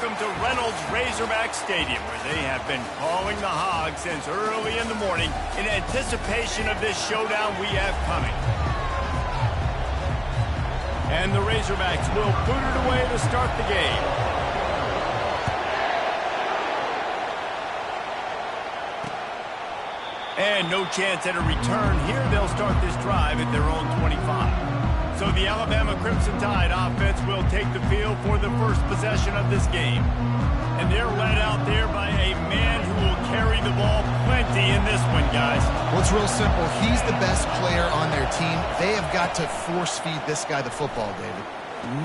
welcome to Reynolds Razorback Stadium, where they have been calling the Hogs since early in the morning in anticipation of this showdown we have coming. And the Razorbacks will boot it away to start the game. And no chance at a return here. They'll start this drive at their own 25. So the Alabama Crimson Tide offense will take the field for the first possession of this game. And they're led out there by a man who will carry the ball plenty in this one, guys. Well, it's real simple. He's the best player on their team. They have got to force-feed this guy the football, David.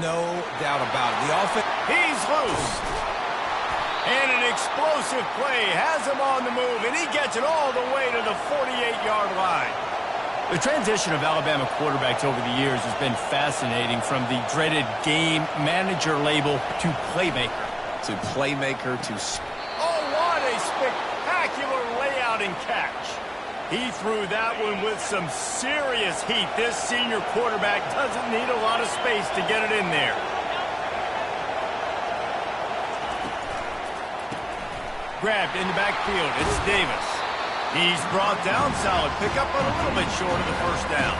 No doubt about it. The offense... He's loose. And an explosive play has him on the move, and he gets it all the way to the 48-yard line. The transition of Alabama quarterbacks over the years has been fascinating, from the dreaded game manager label to playmaker. To playmaker to... Oh, what a spectacular layout and catch. He threw that one with some serious heat. This senior quarterback doesn't need a lot of space to get it in there. Grabbed in the backfield. It's Davis. He's brought down solid. Pickup, but a little bit short of the first down.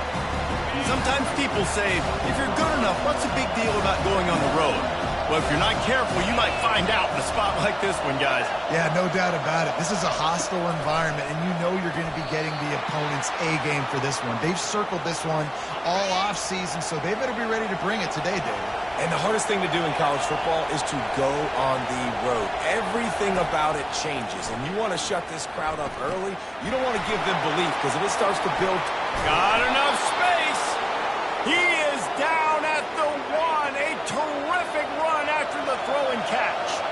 Sometimes people say, if you're good enough, what's the big deal about going on the road? Well, if you're not careful, you might find out in a spot like this one, guys. Yeah, no doubt about it. This is a hostile environment, and you know you're going to be getting the opponent's A-game for this one. They've circled this one all off-season, so they better be ready to bring it today, David. And the hardest thing to do in college football is to go on the road. Everything about it changes, and you want to shut this crowd up early. You don't want to give them belief, because if it starts to build... Got enough space. He is down at the 1. A terrific run after the throw and catch.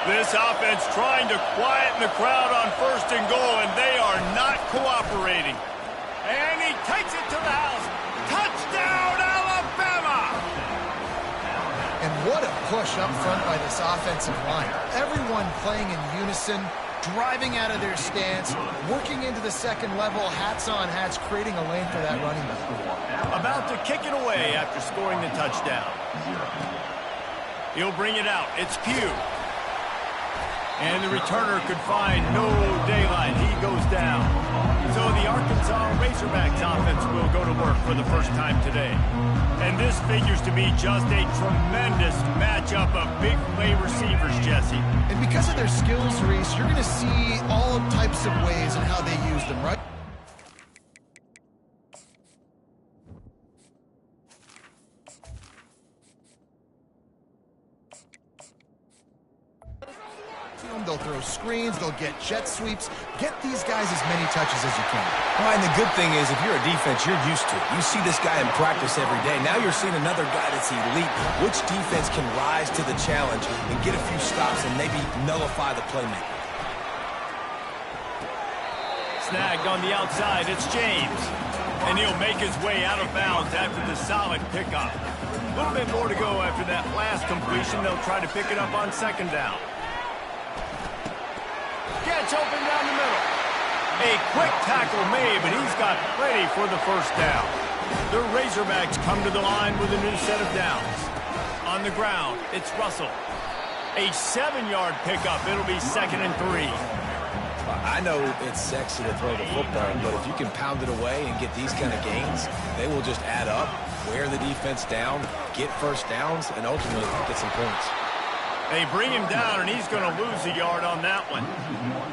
This offense trying to quieten the crowd on first and goal, and they are not cooperating. And he takes it to the house. Touchdown, Alabama! And what a push up front by this offensive line. Everyone playing in unison, driving out of their stance, working into the second level, hats on hats, creating a lane for that running back. About to kick it away after scoring the touchdown. He'll bring it out. It's Pugh. And the returner could find no daylight. He goes down. So the Arkansas Razorbacks offense will go to work for the first time today. And this figures to be just a tremendous matchup of big play receivers, Jesse. And because of their skills, Reese, you're going to see all types of ways in how they use them, right? They'll throw screens, they'll get jet sweeps. Get these guys as many touches as you can. Well, and the good thing is, if you're a defense, you're used to it. You see this guy in practice every day. Now you're seeing another guy that's elite. Which defense can rise to the challenge and get a few stops and maybe nullify the playmaker? Snagged on the outside, it's James. And he'll make his way out of bounds after the solid pickup. A little bit more to go after that last completion. They'll try to pick it up on second down. Catch open down the middle. A quick tackle made, but he's got plenty for the first down. The Razorbacks come to the line with a new set of downs. On the ground, it's Russell. A 7-yard pickup. It'll be 2nd and 3. I know it's sexy to throw the football, but if you can pound it away and get these kind of gains, they will just add up, wear the defense down, get first downs, and ultimately get some points. They bring him down, and he's going to lose a yard on that one.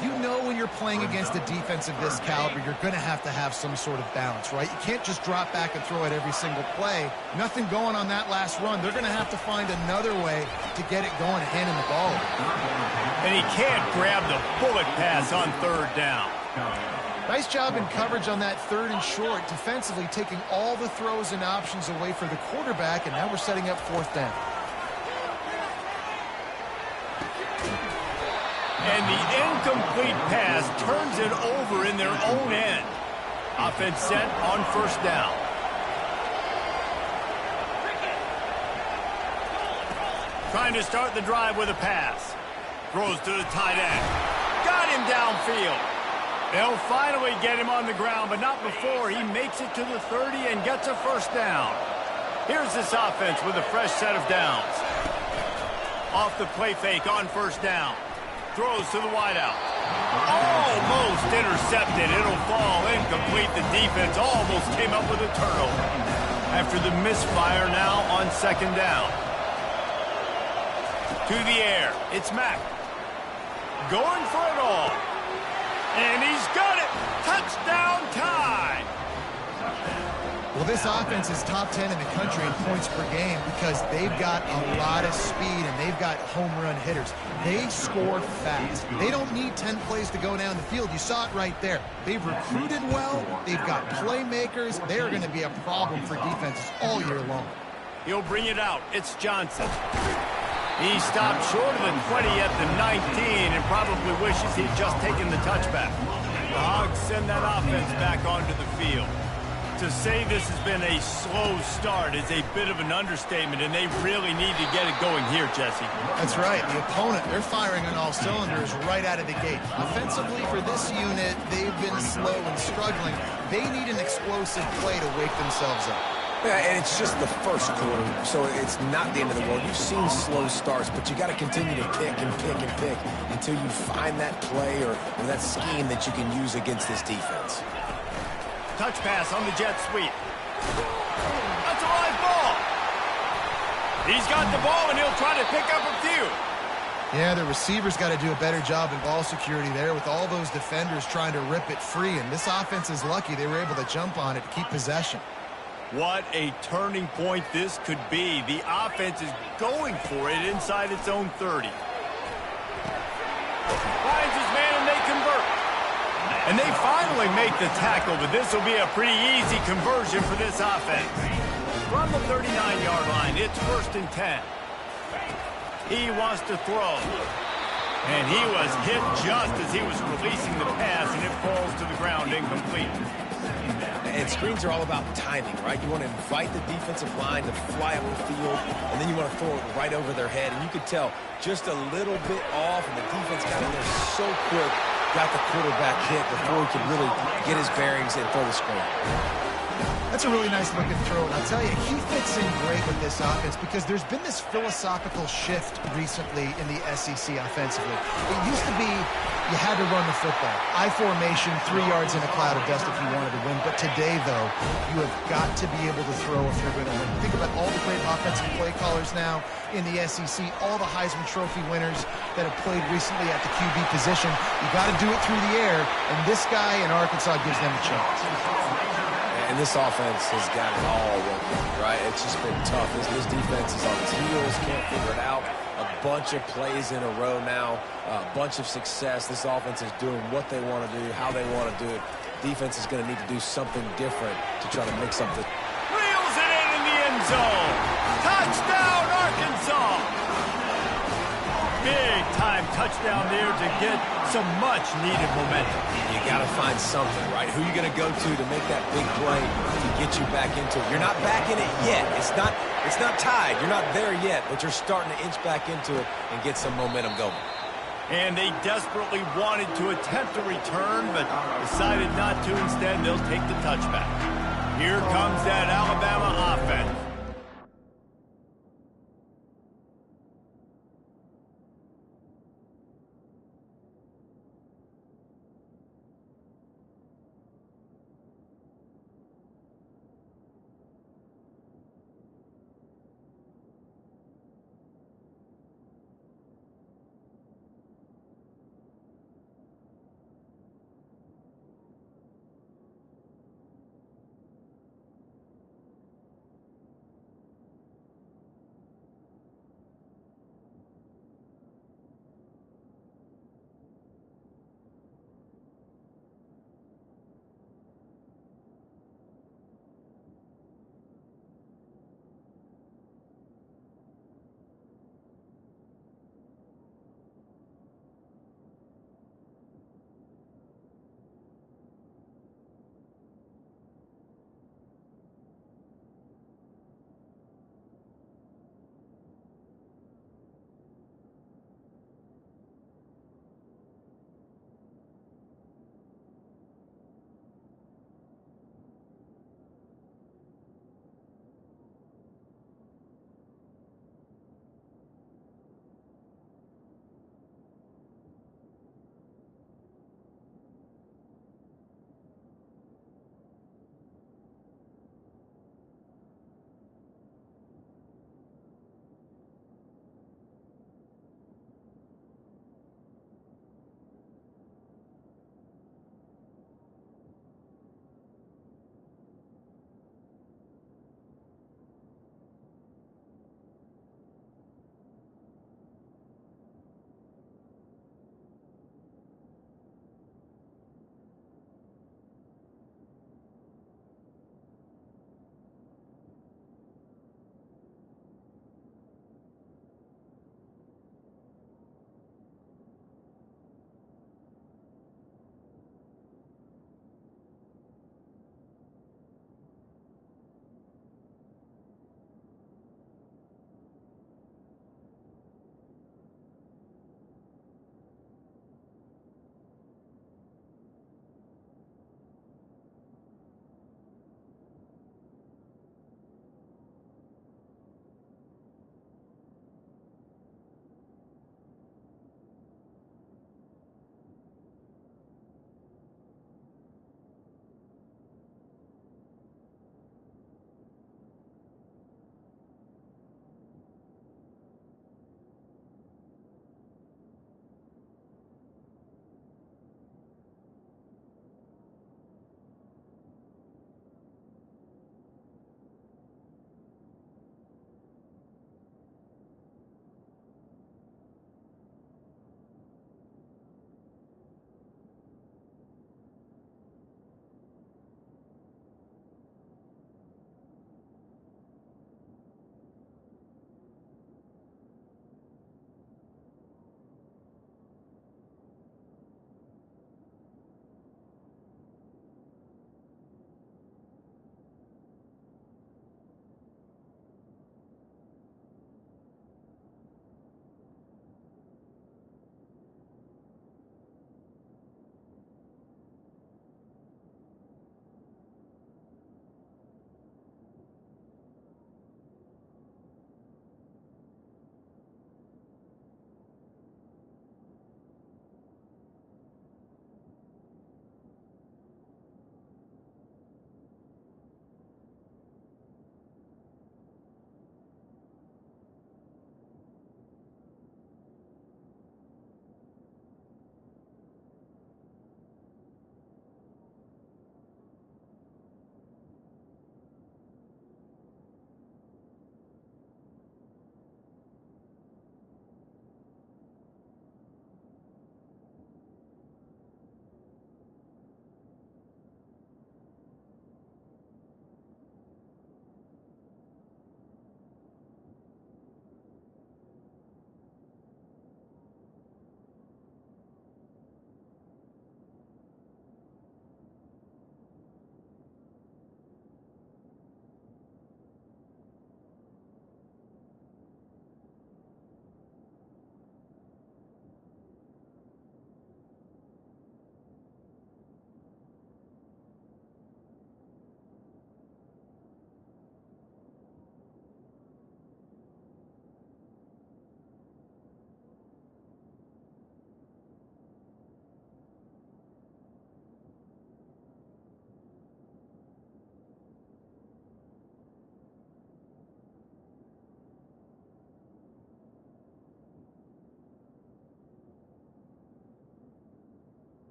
You know when you're playing against a defense of this caliber, you're going to have some sort of balance, right? You can't just drop back and throw it every single play. Nothing going on that last run. They're going to have to find another way to get it going and hand him the ball. And he can't grab the bullet pass on third down. Nice job in coverage on that 3rd and short, defensively taking all the throws and options away for the quarterback, and now we're setting up 4th down. And the incomplete pass turns it over in their own end. Offense set on first down. Trying to start the drive with a pass. Throws to the tight end. Got him downfield. They'll finally get him on the ground, but not before he makes it to the 30 and gets a first down. Here's this offense with a fresh set of downs. Off the play fake on first down. Throws to the wideout. Almost intercepted. It'll fall incomplete. The defense almost came up with a turnover. After the misfire now on second down. To the air. It's Mack. Going for it all. And he's got it. Touchdown time. Well, this offense is top 10 in the country in points per game because they've got a lot of speed and they've got home run hitters. They score fast. They don't need 10 plays to go down the field. You saw it right there. They've recruited well. They've got playmakers. They're going to be a problem for defenses all year long. He'll bring it out. It's Johnson. He stopped short of the 20 at the 19 and probably wishes he'd just taken the touchback. The Hogs send that offense back onto the field. To say this has been a slow start is a bit of an understatement, and they really need to get it going here, Jesse. That's right. The opponent, they're firing on all cylinders right out of the gate. Offensively, for this unit, they've been slow and struggling. They need an explosive play to wake themselves up. Yeah, and it's just the first quarter, so it's not the end of the world. You've seen slow starts, but you got to continue to pick and pick and pick until you find that play or that scheme that you can use against this defense. Touch pass on the jet sweep. That's a live ball. He's got the ball, and he'll try to pick up a few. Yeah, the receivers got to do a better job in ball security there with all those defenders trying to rip it free. And this offense is lucky they were able to jump on it to keep possession. What a turning point this could be. The offense is going for it inside its own 30. Finds his man, and they convert. And they finally make the tackle, but this will be a pretty easy conversion for this offense. From the 39-yard line, it's 1st and 10. He wants to throw. And he was hit just as he was releasing the pass, and it falls to the ground incomplete. And screens are all about timing, right? You want to invite the defensive line to fly up the field, and then you want to throw it right over their head. And you could tell just a little bit off, and the defense got in there so quick, got the quarterback hit before he could really get his bearings and throw the screen. That's a really nice looking throw. And I'll tell you, he fits in great with this offense because there's been this philosophical shift recently in the SEC offensively. It used to be you had to run the football. I formation, 3 yards in a cloud of dust if you wanted to win. But today, though, you have got to be able to throw if you're going to win. Think about all the great offensive play callers now in the SEC, all the Heisman Trophy winners that have played recently at the QB position. You got to do it through the air, and this guy in Arkansas gives them a chance. And this offense has got it all working, right? It's just been tough. This defense is on its heels, can't figure it out. A bunch of plays in a row now, a bunch of success. This offense is doing what they want to do, how they want to do it. Defense is going to need to do something different to try to mix up the... Reels it in the end zone. Touchdown, Arkansas. Big-time touchdown there to get some much-needed momentum. You got to find something, right? Who are you going to go to make that big play to get you back into it? You're not back in it yet. It's not tied. You're not there yet, but you're starting to inch back into it and get some momentum going. And they desperately wanted to attempt a return, but decided not to. Instead, they'll take the touchback. Here comes that Alabama offense.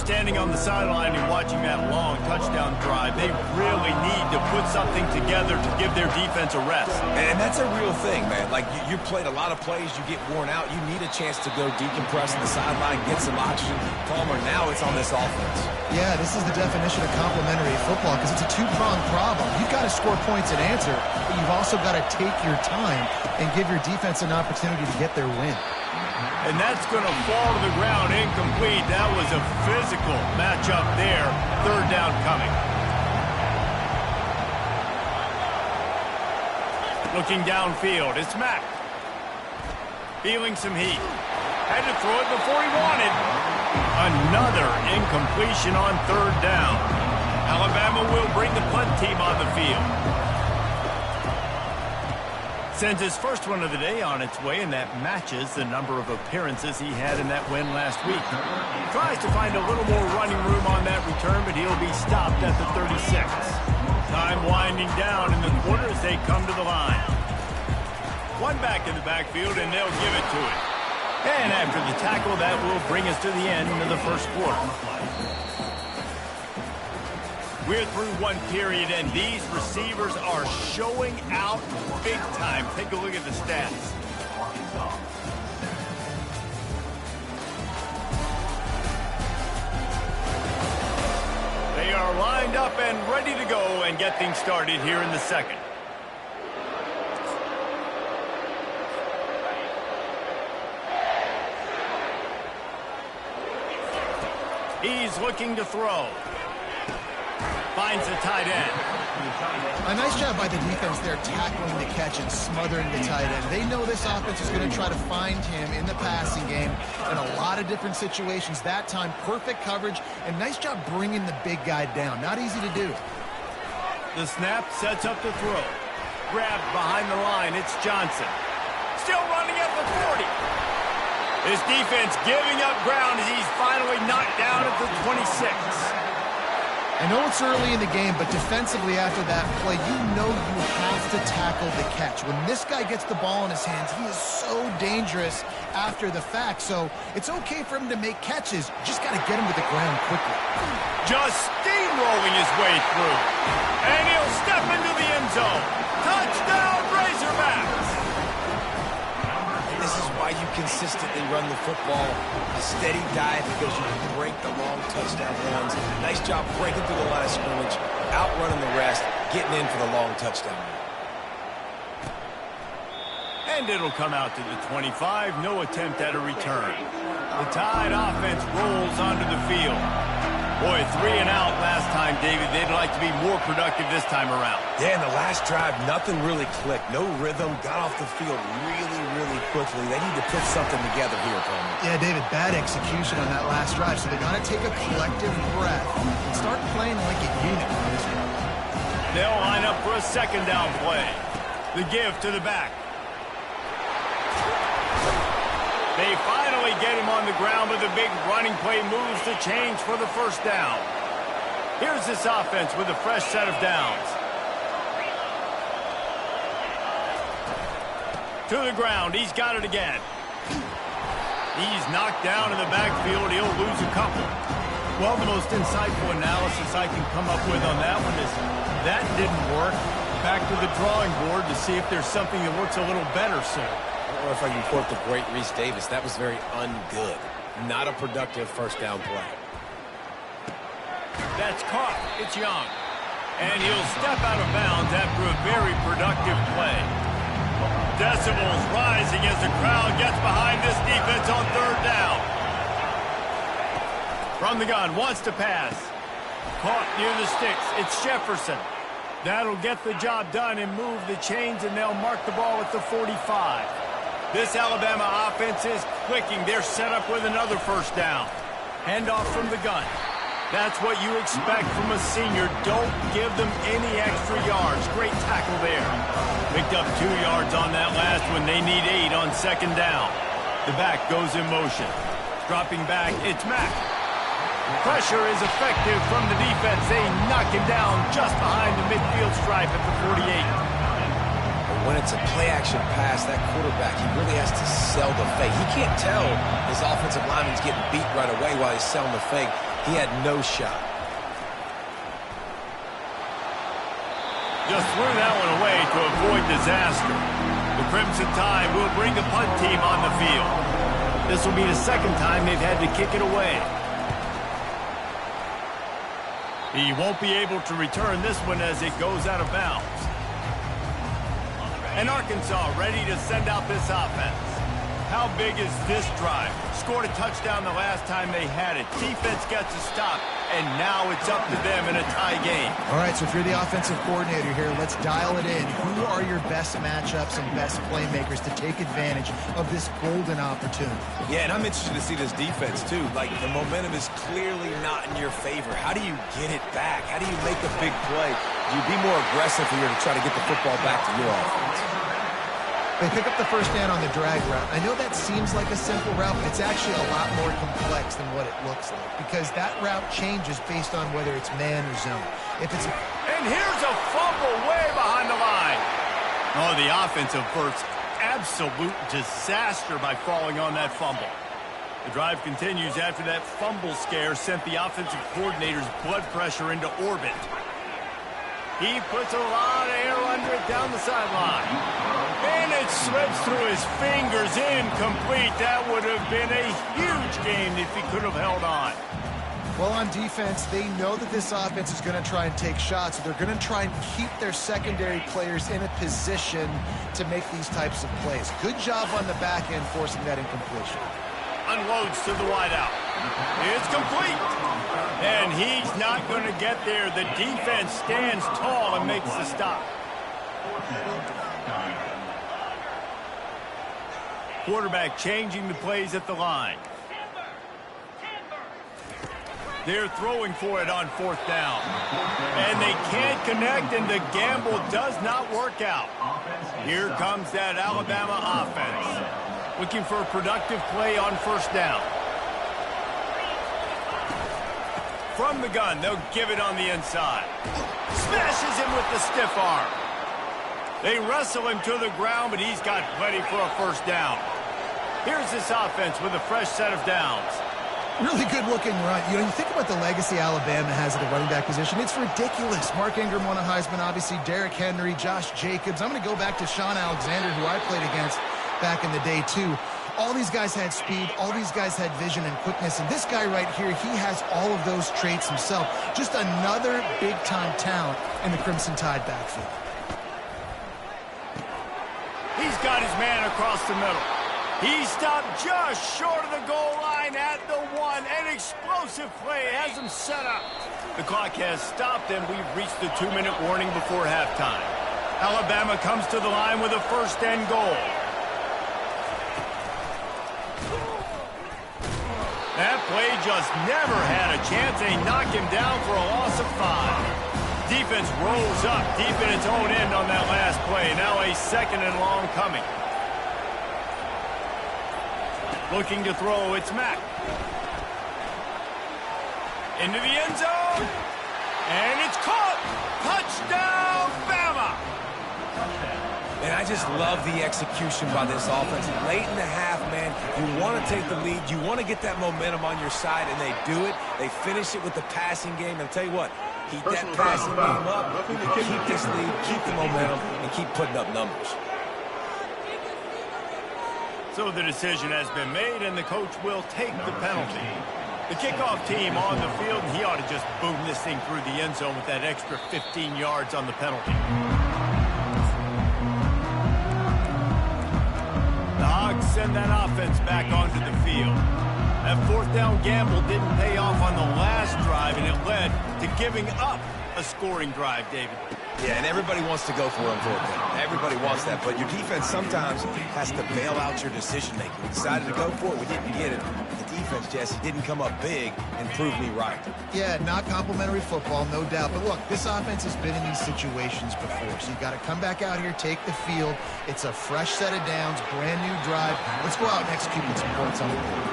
standing on the sideline and watching that long touchdown drive, they really need to put something together to give their defense a rest. And that's a real thing, man. Like, you played a lot of plays, you get worn out, you need a chance to go decompress on the sideline, get some oxygen. Palmer, now it's on this offense. Yeah, this is the definition of complementary football because it's a two-pronged problem. You've got to score points and answer, but you've also got to take your time and give your defense an opportunity to get their win. And that's going to fall to the ground incomplete. That was a physical matchup there. Third down coming. Looking downfield, it's Mack. Feeling some heat. Had to throw it before he wanted. Another incompletion on third down. Alabama will bring the punt team on the field. Sends his first one of the day on its way, and that matches the number of appearances he had in that win last week. Tries to find a little more running room on that return, but he'll be stopped at the 36. Time winding down in the quarter as they come to the line. One back in the backfield, and they'll give it to it. And after the tackle, that will bring us to the end of the first quarter. We're through one period, and these receivers are showing out big time. Take a look at the stats. They are lined up and ready to go and get things started here in the second. He's looking to throw. Finds the tight end. A nice job by the defense there tackling the catch and smothering the tight end. They know this offense is going to try to find him in the passing game in a lot of different situations. That time, perfect coverage, and nice job bringing the big guy down. Not easy to do. The snap sets up the throw. Grabbed behind the line, it's Johnson. Still running at the 40. This defense giving up ground as he's finally knocked down at the 26. I know it's early in the game, but defensively after that play, you know you have to tackle the catch. When this guy gets the ball in his hands, he is so dangerous after the fact. So it's okay for him to make catches. Just got to get him to the ground quickly. Just steamrolling his way through. And he'll step into the end zone. Touchdown, Razorbacks! This is why you consistently run the football. A steady dive because you can break the long touchdown runs. Nice job breaking through the line of scrimmage, outrunning the rest, getting in for the long touchdown. And it'll come out to the 25. No attempt at a return. The Tide offense rolls onto the field. Boy, 3 and out last time, David. They'd like to be more productive this time around. Yeah, in the last drive, nothing really clicked. No rhythm. Got off the field really quickly. They need to put something together here, Coleman. Yeah, David, bad execution on that last drive. So they got to take a collective breath and start playing like a unit on this one. They'll line up for a second down play. The give to the back. They finally get him on the ground, but the big running play moves the chains for the first down. Here's this offense with a fresh set of downs. To the ground, he's got it again. He's knocked down in the backfield. He'll lose a couple. Well, the most insightful analysis I can come up with on that one is that didn't work. Back to the drawing board to see if there's something that works a little better soon. Or if I can quote the great Reese Davis, that was very ungood. Not a productive first down play. That's caught. It's Young. And he'll step out of bounds after a very productive play. Decibels rising as the crowd gets behind this defense on third down. From the gun, wants to pass. Caught near the sticks. It's Jefferson. That'll get the job done and move the chains, and they'll mark the ball at the 45. This Alabama offense is clicking. They're set up with another first down. Handoff from the gun. That's what you expect from a senior. Don't give them any extra yards. Great tackle there. Picked up 2 yards on that last one. They need 8 on second down. The back goes in motion. Dropping back, it's Mack. Pressure is effective from the defense. They knock him down just behind the midfield stripe at the 48. When it's a play-action pass, that quarterback, he really has to sell the fake. He can't tell his offensive lineman's getting beat right away while he's selling the fake. He had no shot. Just threw that one away to avoid disaster. The Crimson Tide will bring the punt team on the field. This will be the second time they've had to kick it away. He won't be able to return this one as it goes out of bounds. And Arkansas ready to send out this offense. How big is this drive? Scored a touchdown the last time they had it. Defense gets a stop, and now it's up to them in a tie game. All right, so if you're the offensive coordinator here, let's dial it in. Who are your best matchups and best playmakers to take advantage of this golden opportunity? Yeah, and I'm interested to see this defense, too. Like, the momentum is clearly not in your favor. How do you get it back? How do you make a big play? Do you be more aggressive here to try to get the football back to your offense? They pick up the first down on the drag route. I know that seems like a simple route, but it's actually a lot more complex than what it looks like because that route changes based on whether it's man or zone. And here's a fumble way behind the line. Oh, the offense averts absolute disaster by falling on that fumble. The drive continues after that fumble scare sent the offensive coordinator's blood pressure into orbit. He puts a lot of air under it down the sideline. And it slips through his fingers, incomplete. That would have been a huge game if he could have held on. Well, on defense, they know that this offense is going to try and take shots. So they're going to try and keep their secondary players in a position to make these types of plays. Good job on the back end forcing that incompletion. Unloads to the wideout. It's complete. And he's not going to get there. The defense stands tall and makes the stop. Quarterback changing the plays at the line. They're throwing for it on fourth down. And they can't connect, and the gamble does not work out. Here comes that Alabama offense. Looking for a productive play on first down. From the gun, they'll give it on the inside. Smashes him with the stiff arm. They wrestle him to the ground, but he's got plenty for a first down. Here's this offense with a fresh set of downs. Really good-looking run. You know, you think about the legacy Alabama has at the running back position. It's ridiculous. Mark Ingram won a Heisman, obviously. Derrick Henry, Josh Jacobs. I'm going to go back to Sean Alexander, who I played against back in the day, too. All these guys had speed. All these guys had vision and quickness. And this guy right here, he has all of those traits himself. Just another big-time talent in the Crimson Tide backfield. He's got his man across the middle. He stopped just short of the goal line at the one. An explosive play has him set up. The clock has stopped, and we've reached the 2-minute warning before halftime. Alabama comes to the line with a first and goal. That play just never had a chance. They knock him down for a loss of 5. Defense rolls up deep in its own end on that last play. Now a second and long coming. Looking to throw, it's Mack. Into the end zone. And it's caught. Touchdown, Bama. And I just love the execution by this offense. Late in the half, man, you want to take the lead. You want to get that momentum on your side, and they do it. They finish it with the passing game. And I'll tell you what, keep that passing game up, keep this lead, keep the momentum, and keep putting up numbers. So the decision has been made, and the coach will take the penalty. The kickoff team on the field, and he ought to just boom this thing through the end zone with that extra 15 yards on the penalty. The Hogs send that offense back onto the field. That fourth down gamble didn't pay off on the last drive, and it led to giving up a scoring drive, David. Yeah, and everybody wants to go for it on fourth down. Everybody wants that, but your defense sometimes has to bail out your decision-making. We decided to go for it. We didn't get it. The defense, Jesse, didn't come up big and prove me right. Yeah, not complimentary football, no doubt. But look, this offense has been in these situations before, so you got to come back out here, take the field. It's a fresh set of downs, brand new drive. Let's go out and execute with some points on the board.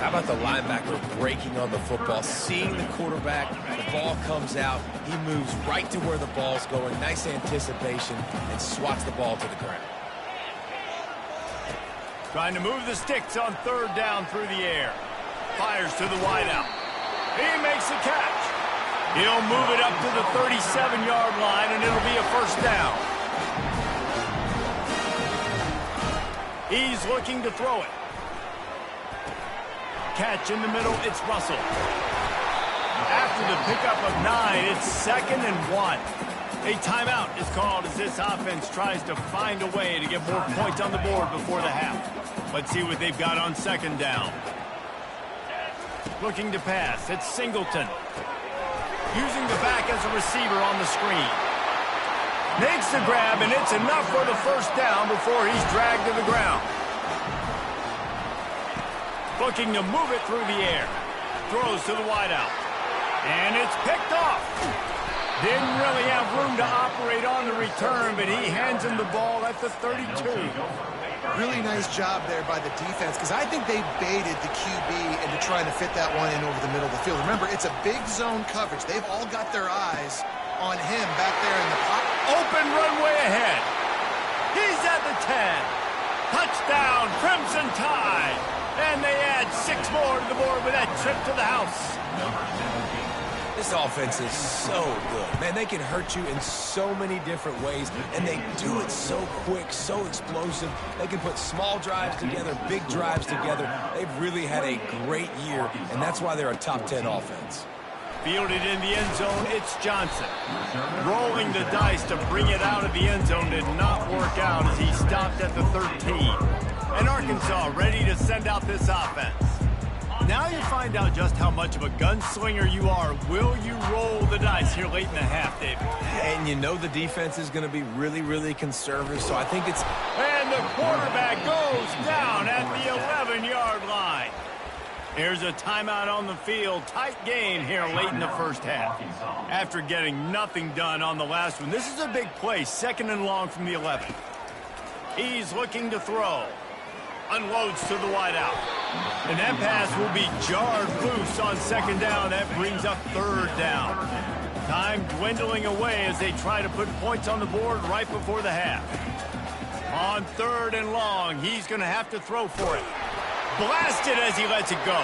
How about the linebacker breaking on the football, seeing the quarterback, the ball comes out, he moves right to where the ball's going, nice anticipation, and swats the ball to the ground. Trying to move the sticks on third down through the air. Fires to the wideout. He makes the catch. He'll move it up to the 37-yard line, and it'll be a first down. He's looking to throw it. Catch in the middle, it's Russell. After the pickup of 9, it's 2nd and 1. A timeout is called as this offense tries to find a way to get more points on the board before the half. Let's see what they've got on 2nd down. Looking to pass, it's Singleton. Using the back as a receiver on the screen. Makes the grab, and it's enough for the first down before he's dragged to the ground. Looking to move it through the air. Throws to the wideout. And it's picked off. Didn't really have room to operate on the return, but he hands him the ball at the 32. Really nice job there by the defense, because I think they baited the QB into trying to fit that one in over the middle of the field. Remember, it's a big zone coverage. They've all got their eyes on him back there in the pocket. Open runway ahead. He's at the 10. Touchdown, Crimson Tide. And they add 6 more to the board with that trip to the house. This offense is so good. Man, they can hurt you in so many different ways, and they do it so quick, so explosive. They can put small drives together, big drives together. They've really had a great year, and that's why they're a top 10 offense. Fielded in the end zone, it's Johnson. Rolling the dice to bring it out of the end zone did not work out as he stopped at the 13. And Arkansas ready to send out this offense. Now you find out just how much of a gunslinger you are. Will you roll the dice here late in the half, David? And you know the defense is going to be really, really conservative, so I think it's... And the quarterback goes down at the 11-yard line. Here's a timeout on the field. Tight game here late in the first half. After getting nothing done on the last one, this is a big play, 2nd and long from the 11. He's looking to throw. Unloads to the wideout. And that pass will be jarred loose on 2nd down. That brings up 3rd down. Time dwindling away as they try to put points on the board right before the half. On 3rd and long, he's going to have to throw for it. Blasted as he lets it go.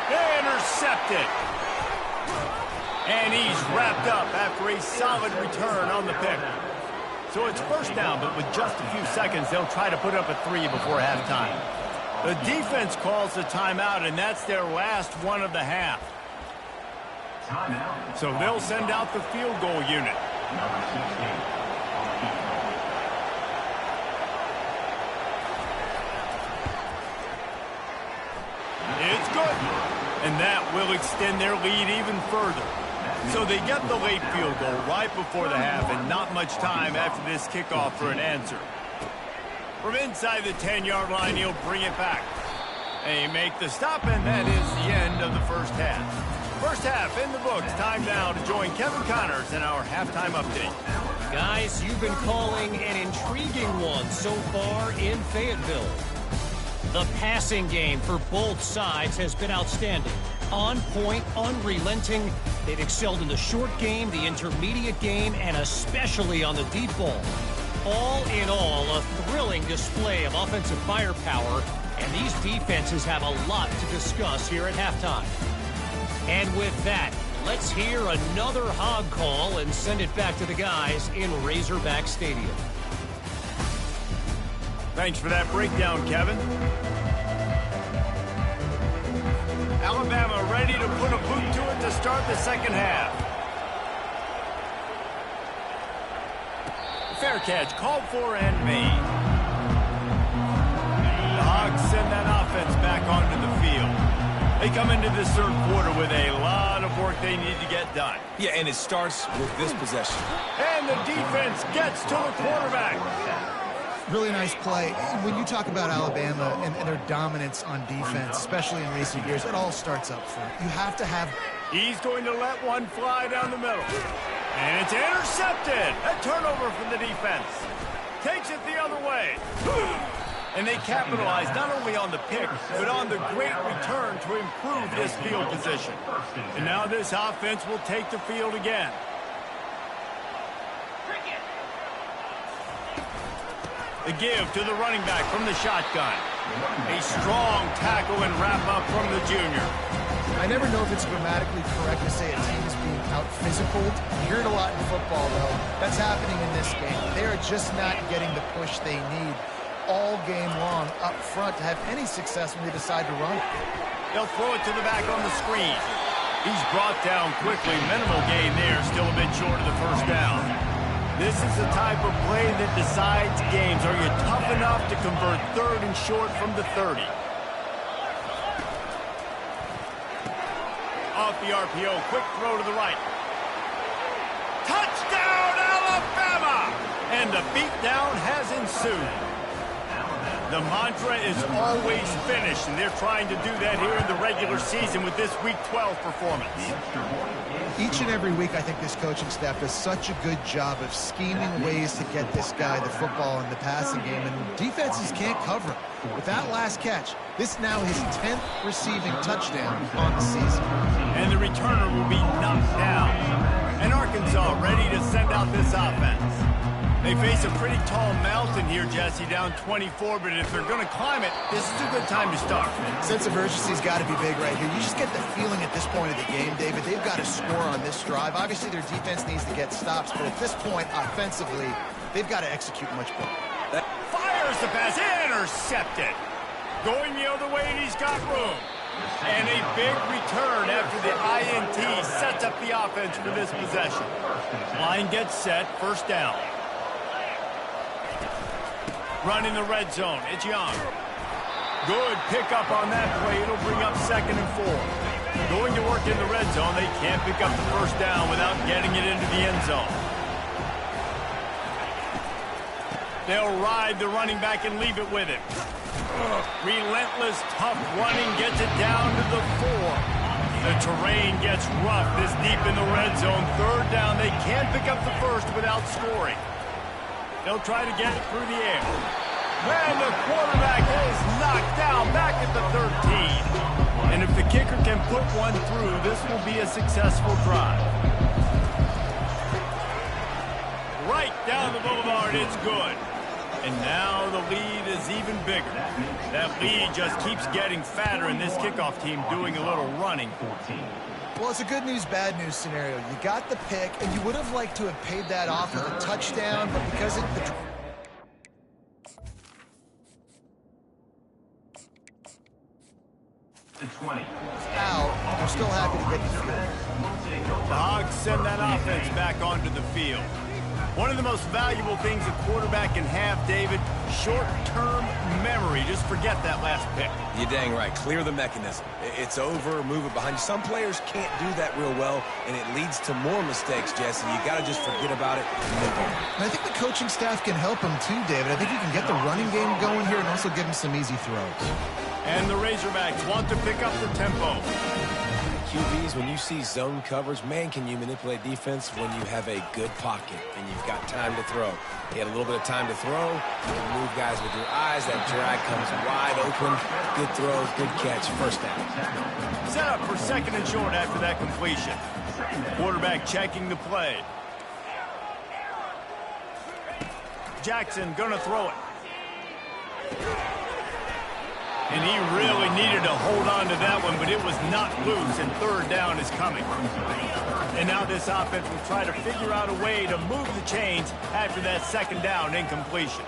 Intercepted. And he's wrapped up after a solid return on the pick. So it's first down, but with just a few seconds, they'll try to put up a 3 before halftime. The defense calls the timeout, and that's their last one of the half. So they'll send out the field goal unit. It's good. And that will extend their lead even further. So they get the late field goal right before the half, and not much time after this kickoff for an answer. From inside the 10-yard line, he'll bring it back. They make the stop, and that is the end of the first half. First half in the books. Time now to join Kevin Connors in our halftime update. Guys, you've been calling an intriguing one so far in Fayetteville. The passing game for both sides has been outstanding. On point, unrelenting. They've excelled in the short game, the intermediate game, and especially on the deep ball. All in all, a thrilling display of offensive firepower, and these defenses have a lot to discuss here at halftime. And with that, let's hear another hog call and send it back to the guys in Razorback Stadium. Thanks for that breakdown, Kevin. Alabama ready to put a boot to it to start the second half. Fair catch, called for and made. The Hogs send that offense back onto the field. They come into this third quarter with a lot of work they need to get done. Yeah, and it starts with this possession. And the defense gets to the quarterback. Really nice play. When you talk about Alabama and their dominance on defense, especially in recent years, it all starts up front. You have to have... He's going to let one fly down the middle. And it's intercepted. A turnover from the defense. Takes it the other way. And they capitalize not only on the pick, but on the great return to improve this field position. And now this offense will take the field again. The give to the running back from the shotgun. A strong tackle and wrap up from the junior. I never know if it's grammatically correct to say a team is being out-physicaled. You hear it a lot in football, though. That's happening in this game. They are just not getting the push they need all game long up front to have any success when they decide to run it. They'll throw it to the back on the screen. He's brought down quickly. Minimal gain there, still a bit short of the first down. This is the type of play that decides games. Are you tough enough to convert 3rd and short from the 30? Off the RPO, quick throw to the right. Touchdown, Alabama! And the beatdown has ensued. The mantra is always finish, and they're trying to do that here in the regular season with this Week 12 performance. Each and every week, I think this coaching staff does such a good job of scheming ways to get this guy the football in the passing game, and defenses can't cover him. With that last catch, this now his 10th receiving touchdown on the season. And the returner will be knocked down. And Arkansas ready to send out this offense. They face a pretty tall mountain here, Jesse, down 24, but if they're going to climb it, this is a good time to start. Sense of urgency's got to be big right here. You just get the feeling at this point of the game, David, they've got to score on this drive. Obviously, their defense needs to get stops, but at this point, offensively, they've got to execute much better. Fires the pass, intercepted. Going the other way, and he's got room. And a big return after the INT sets up the offense for this possession. Line gets set, first down. Run in the red zone. It's Young. Good pickup on that play. It'll bring up 2nd and 4. Going to work in the red zone. They can't pick up the first down without getting it into the end zone. They'll ride the running back and leave it with him. Relentless, tough running gets it down to the 4. The terrain gets rough this deep in the red zone. 3rd down. They can't pick up the first without scoring. They'll try to get it through the air. And the quarterback is knocked down back at the 13. And if the kicker can put one through, this will be a successful drive. Right down the boulevard, it's good. And now the lead is even bigger. That lead just keeps getting fatter, and this kickoff team doing a little running. Well, it's a good news, bad news scenario. You got the pick, and you would have liked to have paid that off with a touchdown, but because the out, they're still happy to get the field. The Hogs send that offense back onto the field. One of the most valuable things a quarterback can have, David, short-term memory. Just forget that last pick. You're dang right. Clear the mechanism. It's over, move it behind you. Some players can't do that real well, and it leads to more mistakes, Jesse. You got to just forget about it and move on. And I think the coaching staff can help him too, David. I think you can get the running game going here and also give him some easy throws. And the Razorbacks want to pick up the tempo. QBs, when you see zone coverage, man, can you manipulate defense when you have a good pocket and you've got time to throw. You had a little bit of time to throw. You can move guys with your eyes. That drag comes wide open. Good throws, good catch, first down. Set up for 2nd and short after that completion. Quarterback checking the play. Jackson gonna throw it. And he really needed to hold on to that one, but it was not loose, and 3rd down is coming. And now this offense will try to figure out a way to move the chains after that 2nd down incompletion.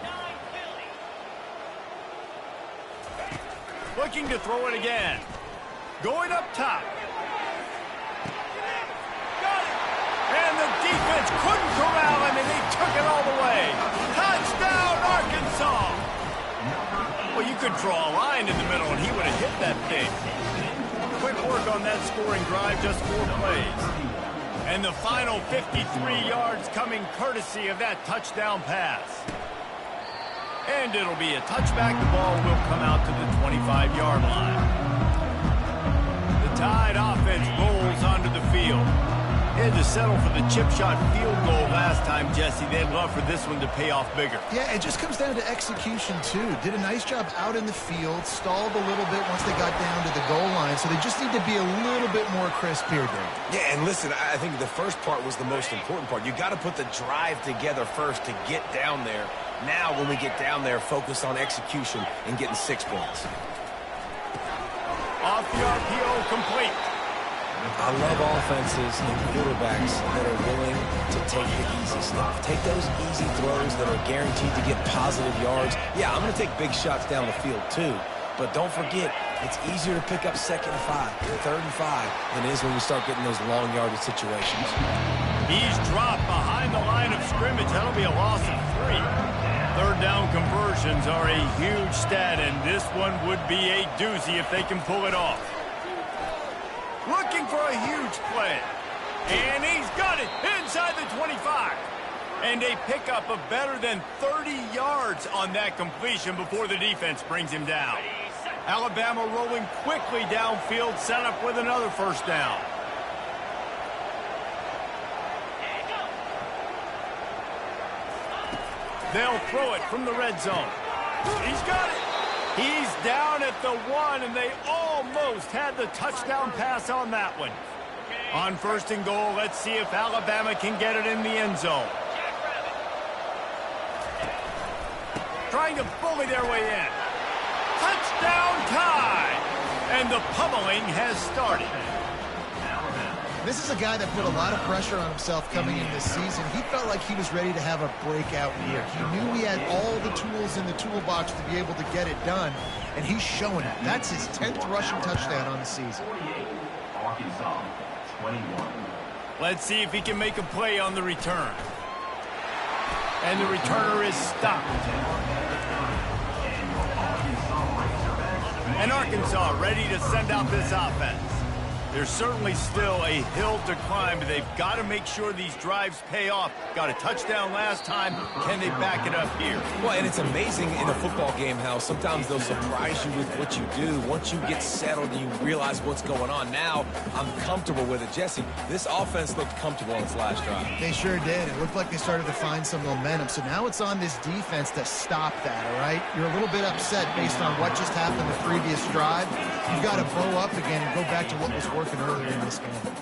Looking to throw it again. Going up top. Got it. And the defense couldn't corral him, and they took it all the way. Touchdown, Arkansas! Well, you could draw a line in the middle, and he would have hit that thing. Quick work on that scoring drive, just 4 plays. And the final 53 yards coming courtesy of that touchdown pass. And it'll be a touchback. The ball will come out to the 25-yard line. The Tide offense rolls onto the field. They had to settle for the chip shot field goal last time, Jesse. They'd love for this one to pay off bigger. Yeah, it just comes down to execution, too. Did a nice job out in the field, stalled a little bit once they got down to the goal line, so they just need to be a little bit more crisp here, Dave. Yeah, and listen, I think the first part was the most important part. You got to put the drive together first to get down there. Now, when we get down there, focus on execution and getting 6 points. off the RPO, complete. I love offenses and quarterbacks that are willing to take the easy stuff. Take those easy throws that are guaranteed to get positive yards. Yeah, I'm going to take big shots down the field too. But don't forget, it's easier to pick up 2nd and 5, 3rd and 5 than it is when you start getting those long yardage situations. He's dropped behind the line of scrimmage. That'll be a loss of 3. 3rd down conversions are a huge stat, and this one would be a doozy if they can pull it off. Looking for a huge play. And he's got it inside the 25. And a pickup of better than 30 yards on that completion before the defense brings him down. Alabama rolling quickly downfield, set up with another 1st down. They'll throw it from the red zone. He's got it. He's down at the 1, and they almost had the touchdown pass on that one. On 1st and goal, let's see if Alabama can get it in the end zone. Trying to bully their way in. Touchdown time! And the pummeling has started. This is a guy that put a lot of pressure on himself coming into this season. He felt like he was ready to have a breakout year. He knew he had all the tools in the toolbox to be able to get it done, and he's showing it. That's his 10th rushing touchdown on the season. Let's see if he can make a play on the return. And the returner is stopped. And Arkansas ready to send out this offense. There's certainly still a hill to climb, but they've got to make sure these drives pay off. Got a touchdown last time. Can they back it up here? Well, and it's amazing in a football game how sometimes they'll surprise you with what you do. Once you get settled and you realize what's going on, now I'm comfortable with it. Jesse, this offense looked comfortable on its last drive. They sure did. It looked like they started to find some momentum. So now it's on this defense to stop that, all right? You're a little bit upset based on what just happened the previous drive. You've got to bow up again and go back to what was working earlier in this game.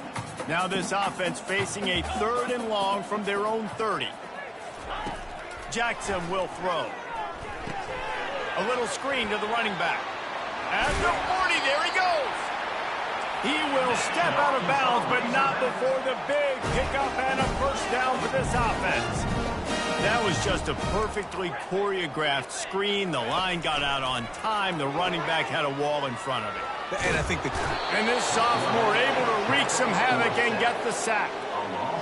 Now this offense facing a 3rd and long from their own 30. Jackson will throw. A little screen to the running back. At the 40, there he goes. He will step out of bounds, but not before the big pickup and a 1st down for this offense. That was just a perfectly choreographed screen. The line got out on time. The running back had a wall in front of it. And I think And this sophomore able to wreak some havoc and get the sack.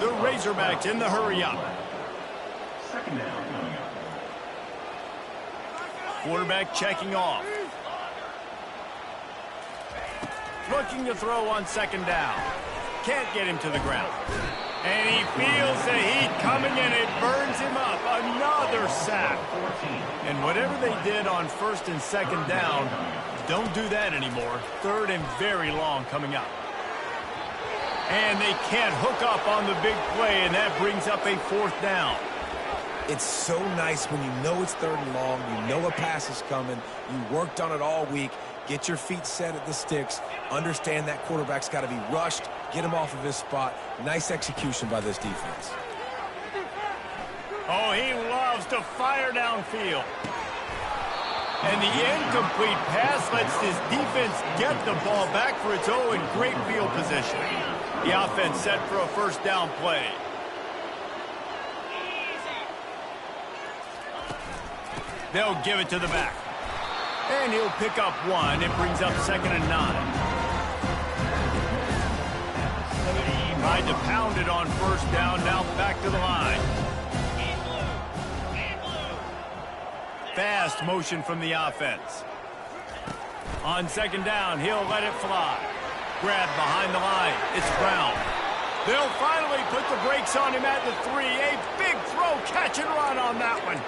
The Razorbacks in the hurry-up. Quarterback checking off. Looking to throw on 2nd down. Can't get him to the ground. And he feels the heat coming in. It burns him up. Another sack. And whatever they did on 1st and 2nd down, don't do that anymore. 3rd and very long coming up. And they can't hook up on the big play, and that brings up a 4th down. it's so nice when you know it's 3rd and long, you know a pass is coming, you worked on it all week, get your feet set at the sticks, understand that quarterback's got to be rushed, get him off of his spot. Nice execution by this defense. Oh, he loves to fire downfield. And the incomplete pass lets this defense get the ball back for its own in great field position. The offense set for a 1st down play. They'll give it to the back. And he'll pick up 1. It brings up 2nd and 9. Tried to pound it on 1st down, now back to the line. Fast motion from the offense. On 2nd down, he'll let it fly. Grab behind the line. It's Brown. They'll finally put the brakes on him at the 3. A big throw, catch and run on that one.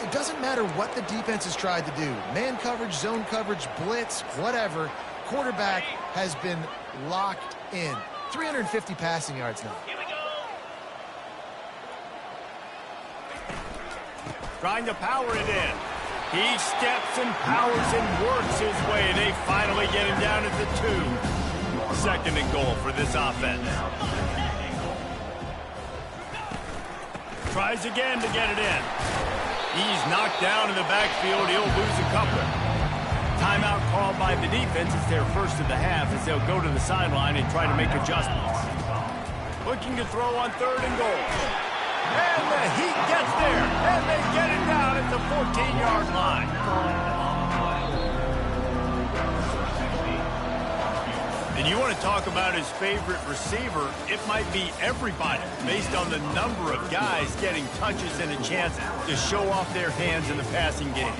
It doesn't matter what the defense has tried to do. Man coverage, zone coverage, blitz, whatever. Quarterback has been locked in. 350 passing yards now. Trying to power it in. He steps and powers and works his way. They finally get him down at the 2. 2nd and goal for this offense. Tries again to get it in. He's knocked down in the backfield. He'll lose a couple. Timeout called by the defense. It's their first of the half as they'll go to the sideline and try to make adjustments. Looking to throw on 3rd and goal. And the Heat gets there, and they get it down at the 14-yard line. And you want to talk about his favorite receiver, it might be everybody, based on the number of guys getting touches and a chance to show off their hands in the passing game.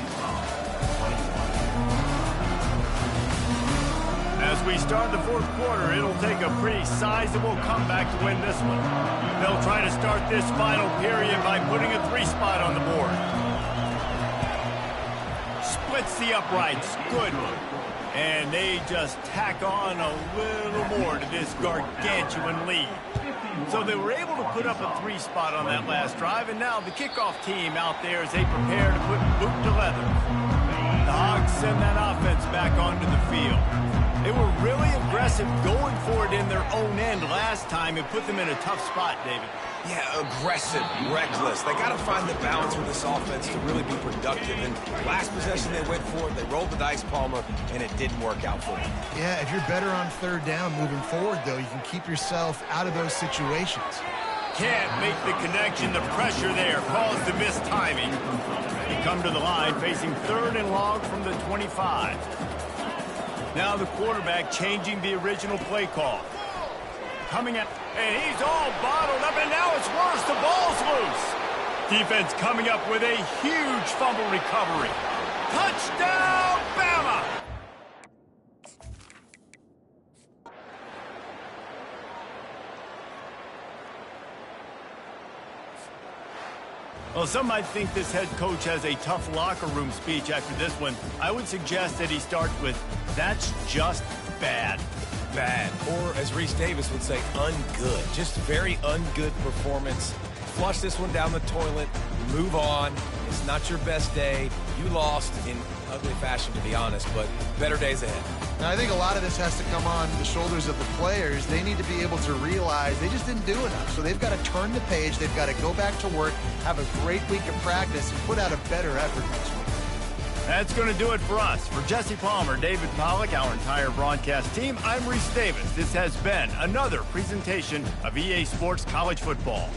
As we start the 4th quarter, it'll take a pretty sizable comeback to win this one. They'll try to start this final period by putting a 3-spot on the board. Splits the uprights. Good. And they just tack on a little more to this gargantuan lead. So they were able to put up a 3-spot on that last drive, and now the kickoff team out there as they prepare to put boot to leather. The Hogs send that offense back onto the field. They were really aggressive going for it in their own end last time and put them in a tough spot, David. Yeah, aggressive, reckless. They got to find the balance with this offense to really be productive. And last possession they went for it, they rolled the dice, Palmer, and it didn't work out for them. Yeah, if you're better on 3rd down moving forward, though, you can keep yourself out of those situations. Can't make the connection. The pressure there caused the missed timing. They come to the line facing 3rd and long from the 25. Now the quarterback changing the original play call. Coming at, and he's all bottled up, and now it's worse. The ball's loose. Defense coming up with a huge fumble recovery. Touchdown, Bama! Well, some might think this head coach has a tough locker room speech after this one. I would suggest that he starts with, "That's just bad." Bad. Or, as Reese Davis would say, ungood. Just very ungood performance. Flush this one down the toilet. Move on. It's not your best day. You lost in ugly fashion, to be honest, but better days ahead. Now, I think a lot of this has to come on the shoulders of the players. They need to be able to realize they just didn't do enough. So they've got to turn the page. They've got to go back to work, have a great week of practice, and put out a better effort next week. That's going to do it for us. For Jesse Palmer, David Pollack, our entire broadcast team, I'm Reese Davis. This has been another presentation of EA Sports College Football.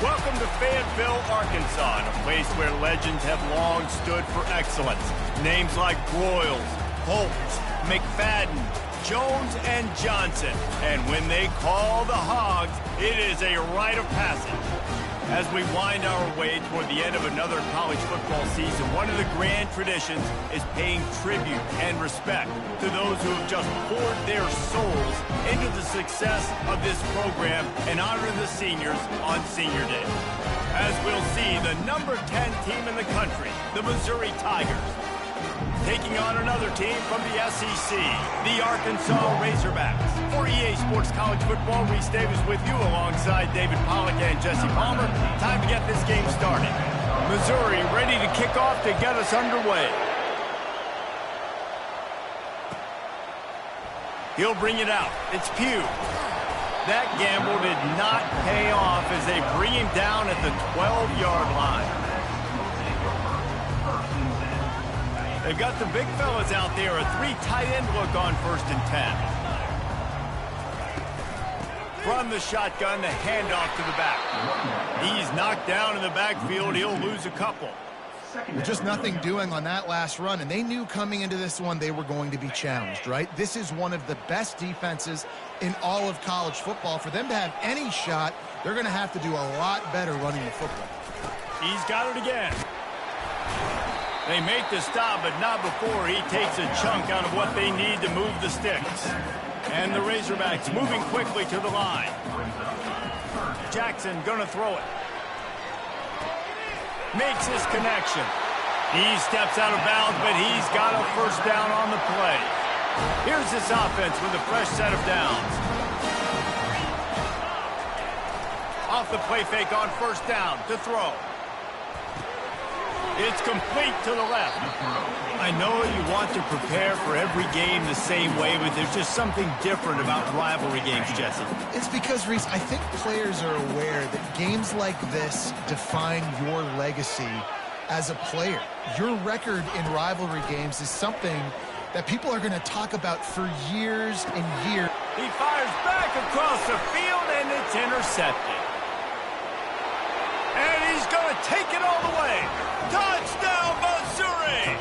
Welcome to Fayetteville, Arkansas, a place where legends have long stood for excellence. Names like Broyles, Holtz, McFadden, Jones, and Johnson. And when they call the Hogs, it is a rite of passage. As we wind our way toward the end of another college football season, one of the grand traditions is paying tribute and respect to those who have just poured their souls into the success of this program and honor the seniors on Senior Day. As we'll see, the number 10 team in the country, the Missouri Tigers, taking on another team from the SEC, the Arkansas Razorbacks. For EA Sports College Football, Reese Davis with you alongside David Pollack and Jesse Palmer. Time to get this game started. Missouri ready to kick off to get us underway. He'll bring it out. It's Pugh. That gamble did not pay off as they bring him down at the 12-yard line. They've got the big fellas out there, a 3 tight end look on 1st and 10. From the shotgun, the handoff to the back. He's knocked down in the backfield. He'll lose a couple. Just nothing doing on that last run, and they knew coming into this one they were going to be challenged, right? This is one of the best defenses in all of college football. For them to have any shot, they're going to have to do a lot better running the football. He's got it again. They make the stop, but not before he takes a chunk out of what they need to move the sticks. And the Razorbacks moving quickly to the line. Jackson gonna throw it. Makes his connection. He steps out of bounds, but he's got a first down on the play. Here's this offense with a fresh set of downs. Off the play fake on 1st down to throw. It's complete to the left. I know you want to prepare for every game the same way, but there's just something different about rivalry games, Jesse. It's because, Reese, I think players are aware that games like this define your legacy as a player. Your record in rivalry games is something that people are going to talk about for years and years. He fires back across the field, and it's intercepted. And he's going to take it all the way. Touchdown, Missouri!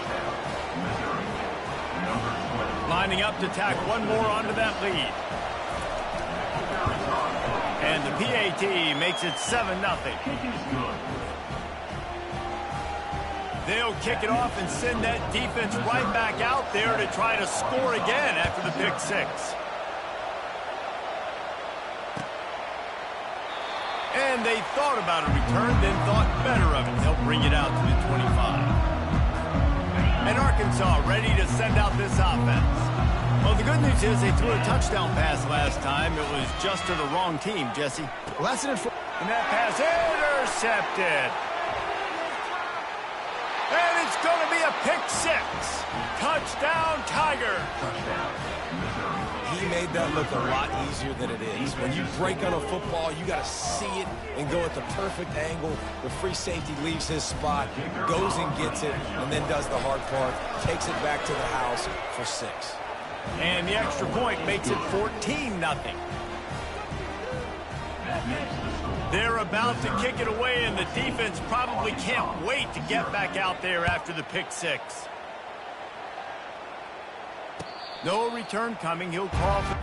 Lining up to tack one more onto that lead. And the PAT makes it 7-0. They'll kick it off and send that defense right back out there to try to score again after the pick 6. And they thought about a return, then thought better of it. They'll bring it out to the 25. And Arkansas ready to send out this offense. Well, the good news is they threw a touchdown pass last time. It was just to the wrong team, Jesse. Well, that's an and that pass intercepted. And it's going to be a pick 6. Touchdown, Tigers. He made that look a lot easier than it is. When you break on a football, you got to see it and go at the perfect angle. The free safety leaves his spot, goes and gets it, and then does the hard part, takes it back to the house for 6. And the extra point makes it 14-0. They're about to kick it away, and the defense probably can't wait to get back out there after the pick 6. No return coming. He'll call for...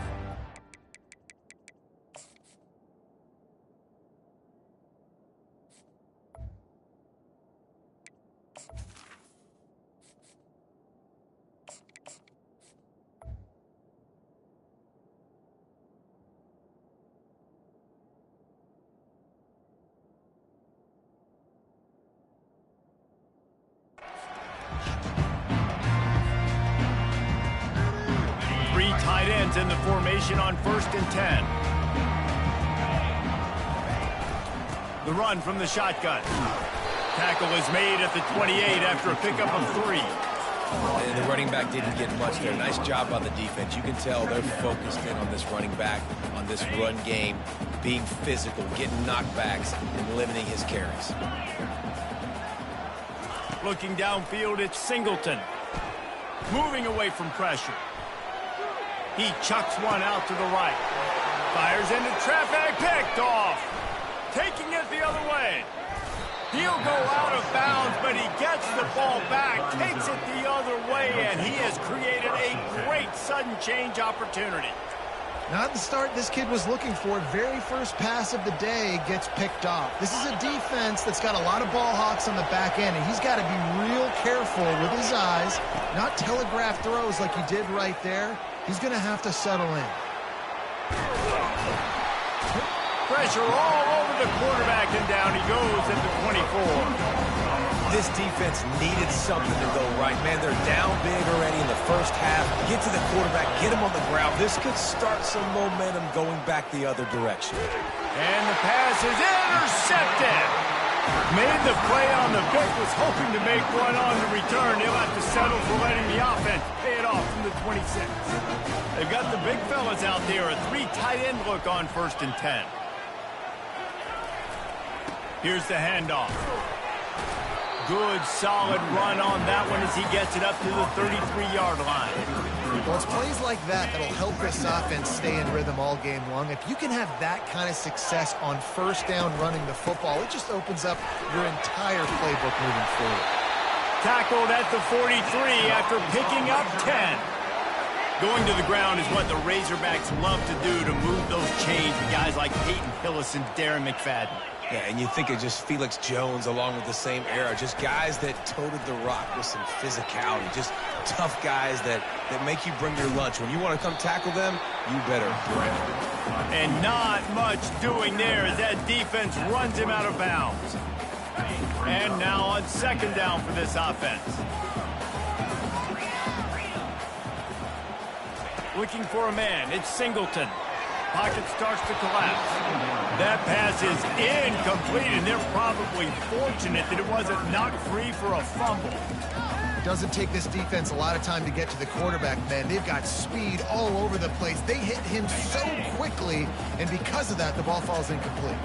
Tight ends in the formation on 1st and 10. The run from the shotgun. Tackle is made at the 28 after a pickup of 3. And the running back didn't get much there. Nice job by the defense. You can tell they're focused in on this running back, on this run game, being physical, getting knockbacks, and limiting his carries. Looking downfield, it's Singleton. Moving away from pressure. He chucks one out to the right. Fires into traffic, picked off. taking it the other way. He'll go out of bounds, but he gets the ball back, takes it the other way, and he has created a great sudden change opportunity. Not the start this kid was looking for. Very first pass of the day gets picked off. This is a defense that's got a lot of ball hawks on the back end, and he's got to be real careful with his eyes, not telegraph throws like he did right there. He's going to have to settle in. Pressure all over the quarterback, and down he goes at the 24. This defense needed something to go right. Man, they're down big already in the first half. Get to the quarterback, get him on the ground. This could start some momentum going back the other direction. And the pass is intercepted. Made the play on the pick, was hoping to make one on the return. He'll have to settle for letting the offense pay it off from the 26. They've got the big fellas out there, a 3 tight end look on 1st and 10. Here's the handoff. Good, solid run on that one as he gets it up to the 33-yard line. Well, it's plays like that that'll help this offense stay in rhythm all game long. If you can have that kind of success on 1st down running the football, it just opens up your entire playbook moving forward. Tackled at the 43 after picking up 10. Going to the ground is what the Razorbacks love to do to move those chains with guys like Peyton Hillis and Darren McFadden. Yeah, and you think of just Felix Jones along with the same era, just guys that toted the rock with some physicality, just tough guys that make you bring your lunch. When you want to come tackle them, you better bring it. And not much doing there as that defense runs him out of bounds. And now on 2nd down for this offense. Looking for a man, it's Singleton. Pocket starts to collapse. That pass is incomplete, and they're probably fortunate that it wasn't knocked free for a fumble. It doesn't take this defense a lot of time to get to the quarterback, man. They've got speed all over the place. They hit him so quickly, and because of that, the ball falls incomplete.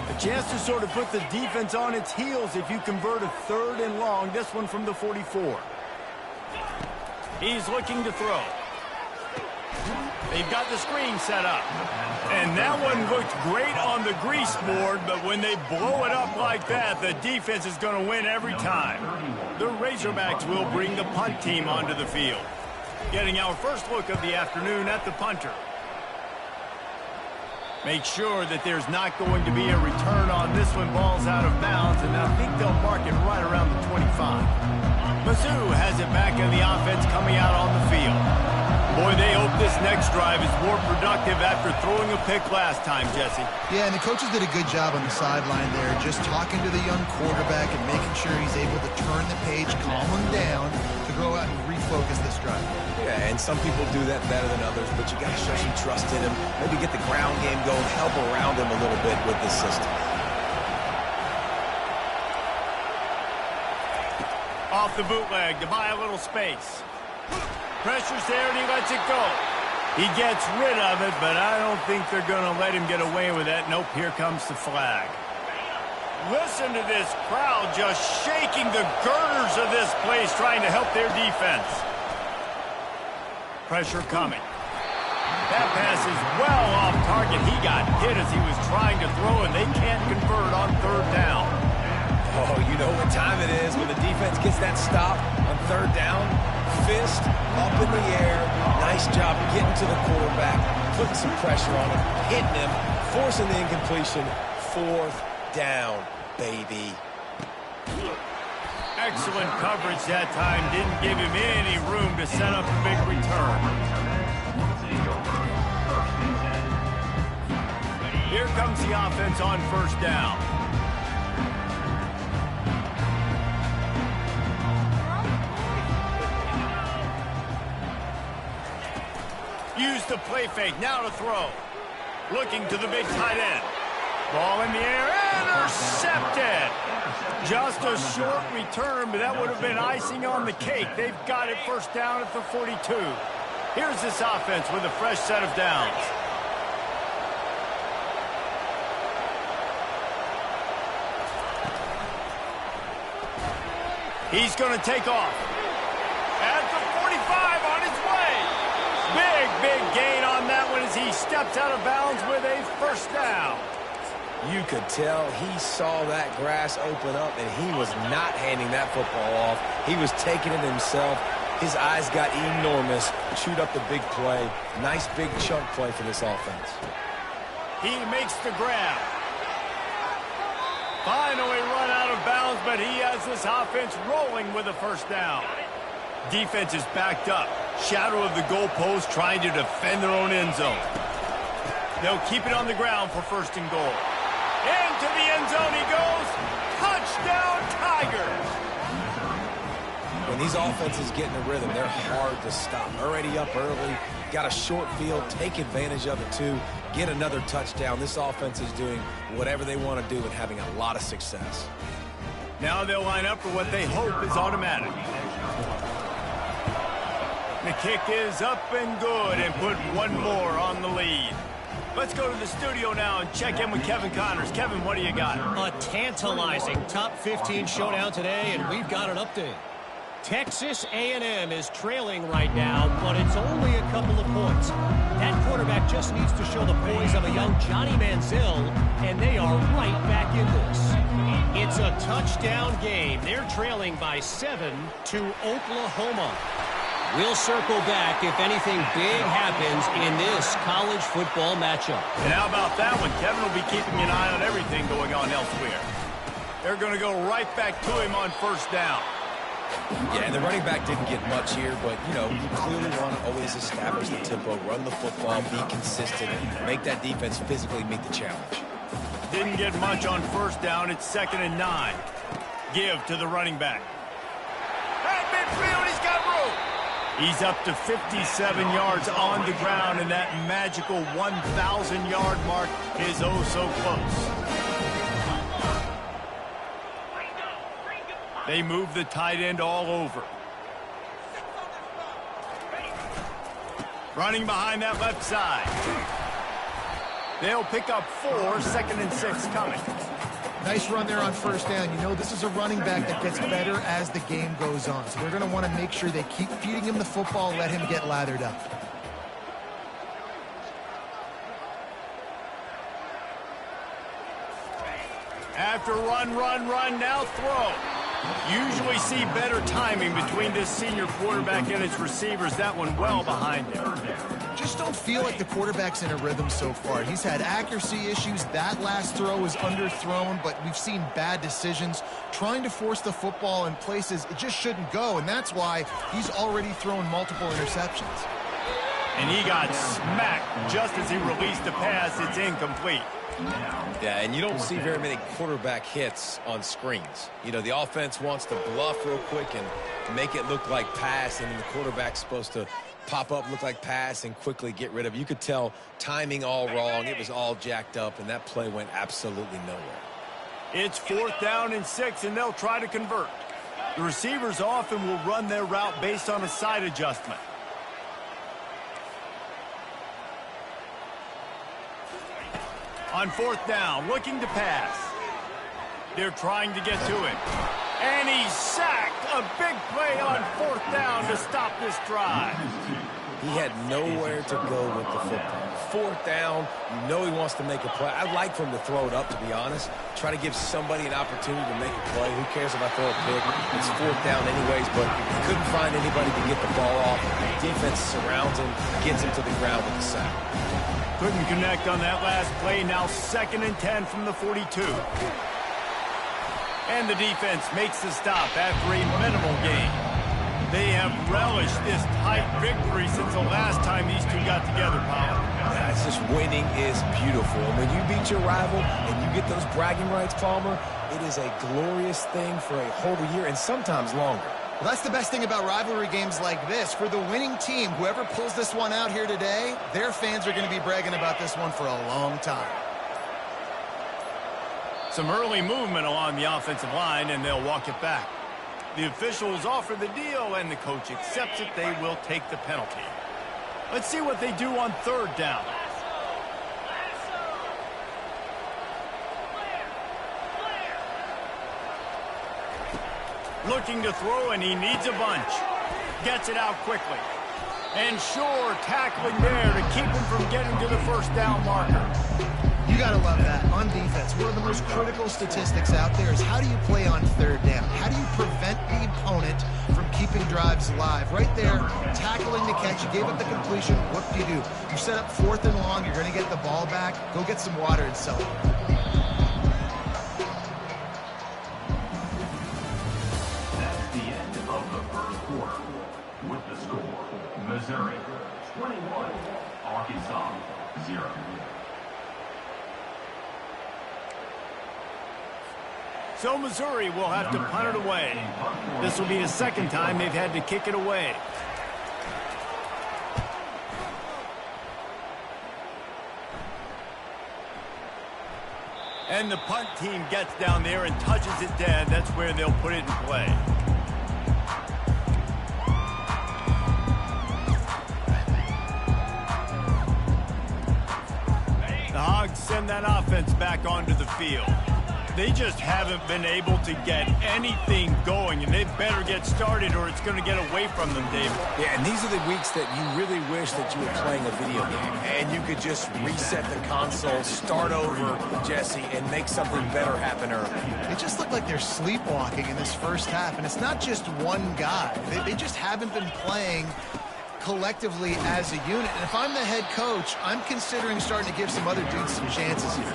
A chance to sort of put the defense on its heels if you convert a 3rd and long, this one from the 44. He's looking to throw. They've got the screen set up. And that one looked great on the grease board, but when they blow it up like that, the defense is going to win every time. The Razorbacks will bring the punt team onto the field. Getting our first look of the afternoon at the punter. Make sure that there's not going to be a return on this when ball's out of bounds, and I think they'll mark it right around the 25. Mizzou has it back in the offense coming out on the field. Boy, they hope this next drive is more productive after throwing a pick last time, Jesse. Yeah, and the coaches did a good job on the sideline there, just talking to the young quarterback and making sure he's able to turn the page, calm him down, to go out and refocus this drive. Yeah, and some people do that better than others, but you got to show some trust in him. Maybe get the ground game going, help around him a little bit with this system. Off the bootleg to buy a little space. Pressure's there, and he lets it go. He gets rid of it, but I don't think they're going to let him get away with that. Nope, here comes the flag. Listen to this crowd just shaking the girders of this place, trying to help their defense. Pressure coming. That pass is well off target. He got hit as he was trying to throw, and they can't convert on 3rd down. Oh, you know what time it is when the defense gets that stop on 3rd down. Fist up in the air. Nice job getting to the quarterback, putting some pressure on him, hitting him, forcing the incompletion. 4th down, baby. Excellent coverage that time. Didn't give him any room to set up a big return. Here comes the offense on 1st down. Use the play fake, now to throw. Looking to the big tight end. Ball in the air, intercepted. Just a short return, but that would have been icing on the cake. They've got it 1st down at the 42. Here's this offense with a fresh set of downs. He's going to take off. At the 45 on his way. Big gain on that one as he steps out of bounds with a 1st down. You could tell he saw that grass open up, and he was not handing that football off. He was taking it himself. His eyes got enormous, chewed up the big play. Nice big chunk play for this offense. He makes the grab. Finally run out of bounds, but he has this offense rolling with a first down. Defense is backed up. Shadow of the goalpost, trying to defend their own end zone. They'll keep it on the ground for first and goal. Into the end zone he goes. Touchdown, Tigers. When these offenses get in a rhythm, they're hard to stop. Already up early, got a short field, take advantage of it too, get another touchdown. This offense is doing whatever they want to do and having a lot of success. Now they'll line up for what they hope is automatic. The kick is up and good and put one more on the lead. Let's go to the studio now and check in with Kevin Connors. Kevin, what do you got? A tantalizing top 15 showdown today, and we've got an update. Texas A&M is trailing right now, but it's only a couple of points. That quarterback just needs to show the poise of a young Johnny Manziel, and they are right back in this. It's a touchdown game. They're trailing by 7 to Oklahoma. We'll circle back if anything big happens in this college football matchup. And how about that one? Kevin will be keeping an eye on everything going on elsewhere. They're going to go right back to him on first down. Yeah, and the running back didn't get much here, but, you know, you clearly want to always establish the tempo, run the football, be consistent, make that defense physically meet the challenge. Didn't get much on first down. It's 2nd and 9. Give to the running back. At midfield, he's got room. He's up to 57 yards on the ground, and that magical 1,000-yard mark is oh so close. They move the tight end all over. Running behind that left side. They'll pick up 4, 2nd and 6 coming. Nice run there on first down. You know, this is a running back that gets better as the game goes on. So they're going to want to make sure they keep feeding him the football, let him get lathered up. After run, now throw. Usually see better timing between this senior quarterback and his receivers. That one well behind him. Just don't feel like the quarterback's in a rhythm so far. He's had accuracy issues. That last throw was underthrown, but we've seen bad decisions, trying to force the football in places it just shouldn't go, and that's why he's already thrown multiple interceptions. And he got smacked just as he released the pass. It's incomplete. Yeah, and you don't see very many quarterback hits on screens. You know, the offense wants to bluff real quick and make it look like pass, and then the quarterback's supposed to pop up, look like pass, and quickly get rid of it. You could tell timing all wrong. It was all jacked up, and that play went absolutely nowhere. It's 4th down and 6, and they'll try to convert. The receivers often will run their route based on a side adjustment. On 4th down, looking to pass. They're trying to get to him. And he's sacked. A big play on 4th down to stop this drive. He had nowhere to go with the football. 4th down, you know he wants to make a play. I'd like for him to throw it up, to be honest. Try to give somebody an opportunity to make a play. Who cares if I throw a pick? It's 4th down anyways, but he couldn't find anybody to get the ball off. The defense surrounds him, gets him to the ground with the sack. Couldn't connect on that last play. Now 2nd and 10 from the 42. And the defense makes the stop after a minimal gain. They have relished this tight victory since the last time these two got together, Paul. Yeah, it's just winning is beautiful. And when you beat your rival and you get those bragging rights, Palmer, it is a glorious thing for a whole year and sometimes longer. Well, that's the best thing about rivalry games like this. For the winning team, whoever pulls this one out here today, their fans are going to be bragging about this one for a long time. Some early movement along the offensive line, and they'll walk it back. The officials offer the deal, and the coach accepts it. They will take the penalty. Let's see what they do on 3rd down. Looking to throw, and he needs a bunch. Gets it out quickly. And sure, tackling there to keep him from getting to the 1st down marker. You got to love that. On defense, one of the most critical statistics out there is how do you play on third down? How do you prevent the opponent from keeping drives alive? Right there, tackling the catch. You gave up the completion. What do? You set up 4th and long. You're going to get the ball back. Go get some water and sell it. That's the end of the first quarter. With the score, Missouri 21, Arkansas 0. So Missouri will have to punt it away. This will be the second time they've had to kick it away. And the punt team gets down there and touches it dead. That's where they'll put it in play. The Hogs send that offense back onto the field. They just haven't been able to get anything going, and they better get started or it's going to get away from them, David. Yeah, and these are the weeks that you really wish that you were playing a video game and you could just reset the console, start over, Jesse, and make something better happen early. It just looked like they're sleepwalking in this first half, and it's not just one guy. They just haven't been playing collectively as a unit. And if I'm the head coach, I'm considering starting to give some other dudes some chances here.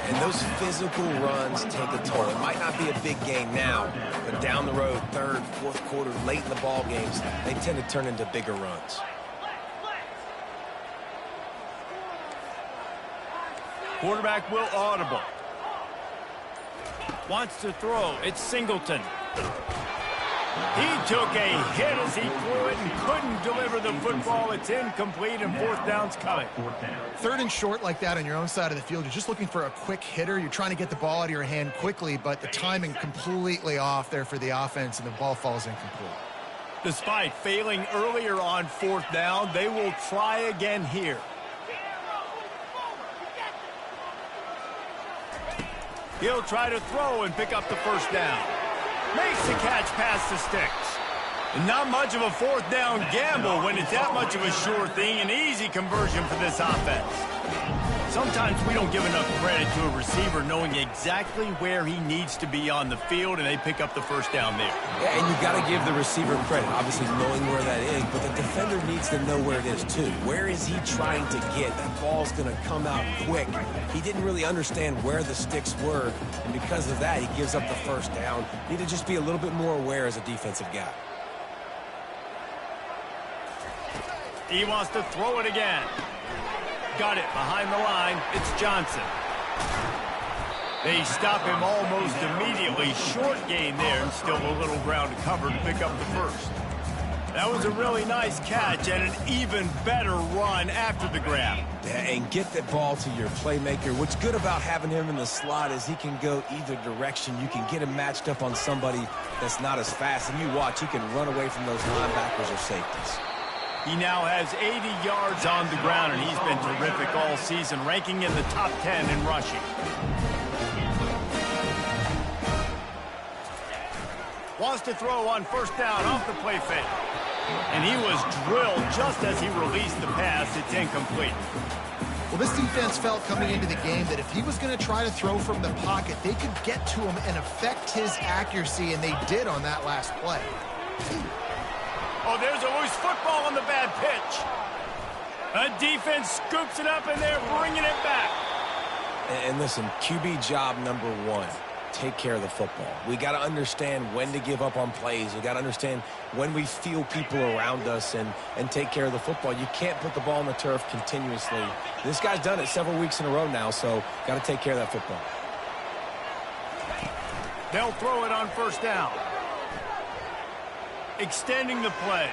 And those physical runs take a toll. It might not be a big game now, but down the road, 3rd, 4th quarter, late in the ball games, they tend to turn into bigger runs. Quarterback will audible. Wants to throw. It's Singleton. He took a hit as he threw it and couldn't deliver the football. It's incomplete and 4th down's coming. 3rd and short like that on your own side of the field, you're just looking for a quick hitter. You're trying to get the ball out of your hand quickly, but the timing completely off there for the offense, and the ball falls incomplete. Despite failing earlier on 4th down, they will try again here. He'll try to throw and pick up the 1st down. Makes the catch past the sticks. And not much of a 4th down gamble when it's that much of a sure thing. An easy conversion for this offense. Sometimes we don't give enough credit to a receiver knowing exactly where he needs to be on the field, and they pick up the 1st down there. Yeah, and you got to give the receiver credit, obviously knowing where that is, but the defender needs to know where it is too. Where is he trying to get? That ball's going to come out quick. He didn't really understand where the sticks were, and because of that, he gives up the 1st down. Need to just be a little bit more aware as a defensive guy. He wants to throw it again. Got it behind the line. It's Johnson. They stop him almost immediately. Short gain there and still a little ground to cover to pick up the 1st. That was a really nice catch and an even better run after the grab. Yeah, and get that ball to your playmaker. What's good about having him in the slot is he can go either direction. You can get him matched up on somebody that's not as fast, and you watch, he can run away from those linebackers or safeties. He now has 80 yards on the ground, and he's been terrific all season, ranking in the top 10 in rushing. Wants to throw on 1st down off the play fake. And he was drilled just as he released the pass. It's incomplete. Well, this defense felt coming into the game that if he was going to try to throw from the pocket, they could get to him and affect his accuracy, and they did on that last play. Oh, there's a loose football on the bad pitch. A defense scoops it up, and they're bringing it back. And listen, QB job number 1, take care of the football. We got to understand when to give up on plays. We got to understand when we feel people around us and take care of the football. You can't put the ball on the turf continuously. This guy's done it several weeks in a row now, so got to take care of that football. They'll throw it on 1st down. Extending the play.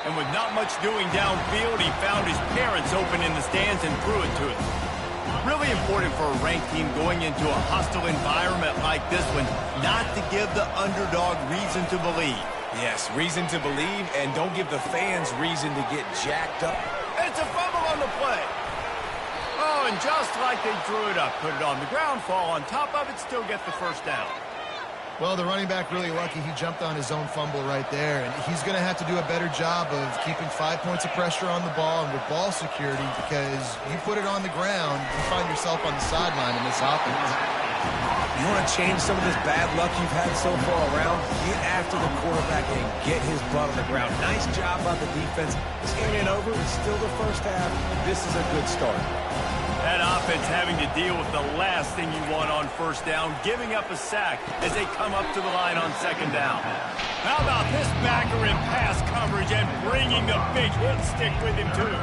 And with not much doing downfield, he found his parents open in the stands and threw it to him. Really important for a ranked team going into a hostile environment like this one, not to give the underdog reason to believe. Yes, reason to believe, and don't give the fans reason to get jacked up. It's a fumble on the play. Oh, and just like they drew it up, put it on the ground, fall on top of it, still get the 1st down. Well, the running back really lucky. He jumped on his own fumble right there, and he's going to have to do a better job of keeping 5 points of pressure on the ball and with ball security, because you put it on the ground, you find yourself on the sideline in this offense. You want to change some of this bad luck you've had so far around? Get after the quarterback and get his butt on the ground. Nice job by the defense. This game ain't over. It's still the first half. This is a good start. That offense having to deal with the last thing you want on first down, giving up a sack as they come up to the line on second down. How about this backer in pass coverage and bringing the big hit stick with him, too?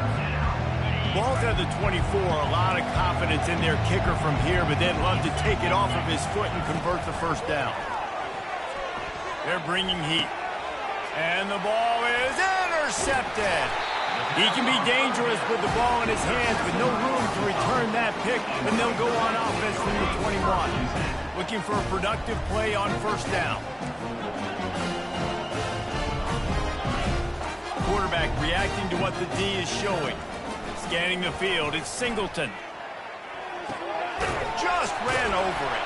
Ball's at the 24, a lot of confidence in their kicker from here, but they'd love to take it off of his foot and convert the first down. They're bringing heat. And the ball is intercepted. He can be dangerous with the ball in his hands, but no room to return that pick, and they'll go on offense from the 21. Looking for a productive play on first down. Quarterback reacting to what the D is showing. Scanning the field, it's Singleton. Just ran over it.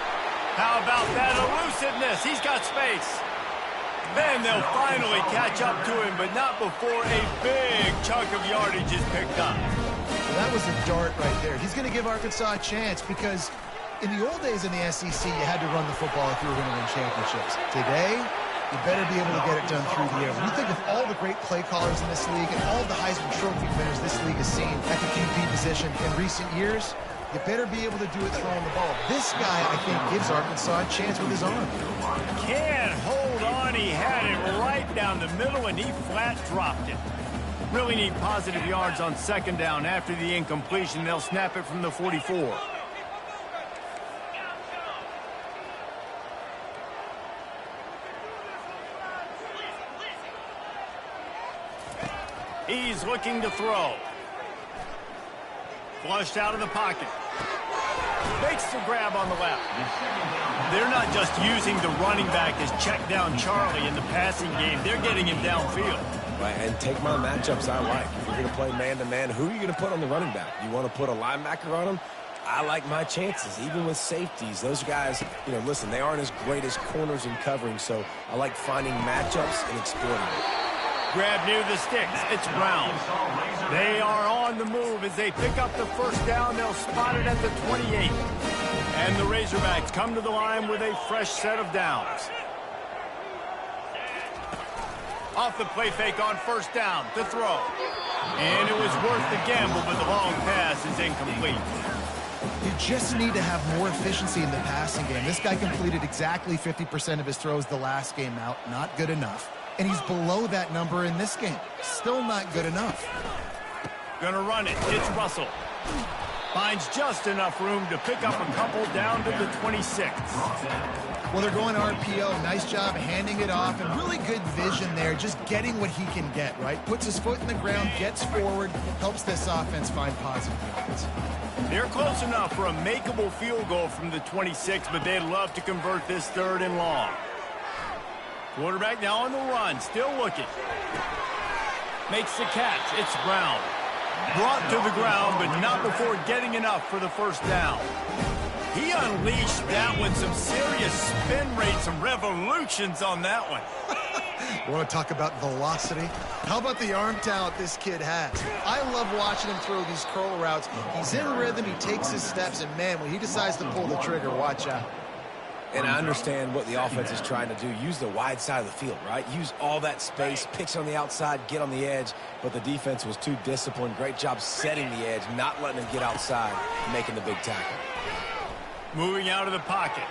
How about that elusiveness? He's got space. Then they'll finally catch up to him, but not before a big chunk of yardage is picked up. Well, that was a dart right there. He's going to give Arkansas a chance, because in the old days in the SEC, you had to run the football if you were going to win championships. Today, you better be able to get it done through the air. When you think of all the great play callers in this league and all the Heisman Trophy winners this league has seen at the QB position in recent years, you better be able to do it throwing the ball. This guy, I think, gives Arkansas a chance with his arm. Can't hold on. He had it right down the middle, and he flat dropped it. Really need positive yards on second down. After the incompletion, they'll snap it from the 44. He's looking to throw. Flushed out of the pocket. Makes the grab on the left. They're not just using the running back as check down Charlie in the passing game. They're getting him downfield. Right, and take my matchups I like. If you're going to play man-to-man, who are you going to put on the running back? You want to put a linebacker on him? I like my chances, even with safeties. Those guys, listen, they aren't as great as corners in covering, so I like finding matchups and exploiting them. Grab near the sticks. It's Brown. They are on the move as they pick up the first down. They'll spot it at the 28. And the Razorbacks come to the line with a fresh set of downs. Off the play fake on first down to throw. And it was worth the gamble, but the long pass is incomplete. You just need to have more efficiency in the passing game. This guy completed exactly 50% of his throws the last game out. Not good enough. And he's below that number in this game. Still not good enough. Gonna run it. It's Russell. Finds just enough room to pick up a couple down to the 26. Well, they're going RPO. Nice job handing it off, and really good vision there, just getting what he can get, right? Puts his foot in the ground, gets forward, helps this offense find positive yards. They're close enough for a makeable field goal from the 26, but they'd love to convert this third and long. Quarterback now on the run, still looking. Makes the catch. It's Brown. Brought to the ground, but not before getting enough for the first down. He unleashed that one. Some serious spin rate, some revolutions on that one. You want to talk about velocity? How about the arm talent this kid has? I love watching him throw these curl routes. He's in rhythm, he takes his steps, and man, when he decides to pull the trigger, watch out. And I understand what the offense is trying to do. Use the wide side of the field, right? Use all that space, pitch on the outside, get on the edge. But the defense was too disciplined. Great job setting the edge, not letting him get outside, making the big tackle. Moving out of the pocket.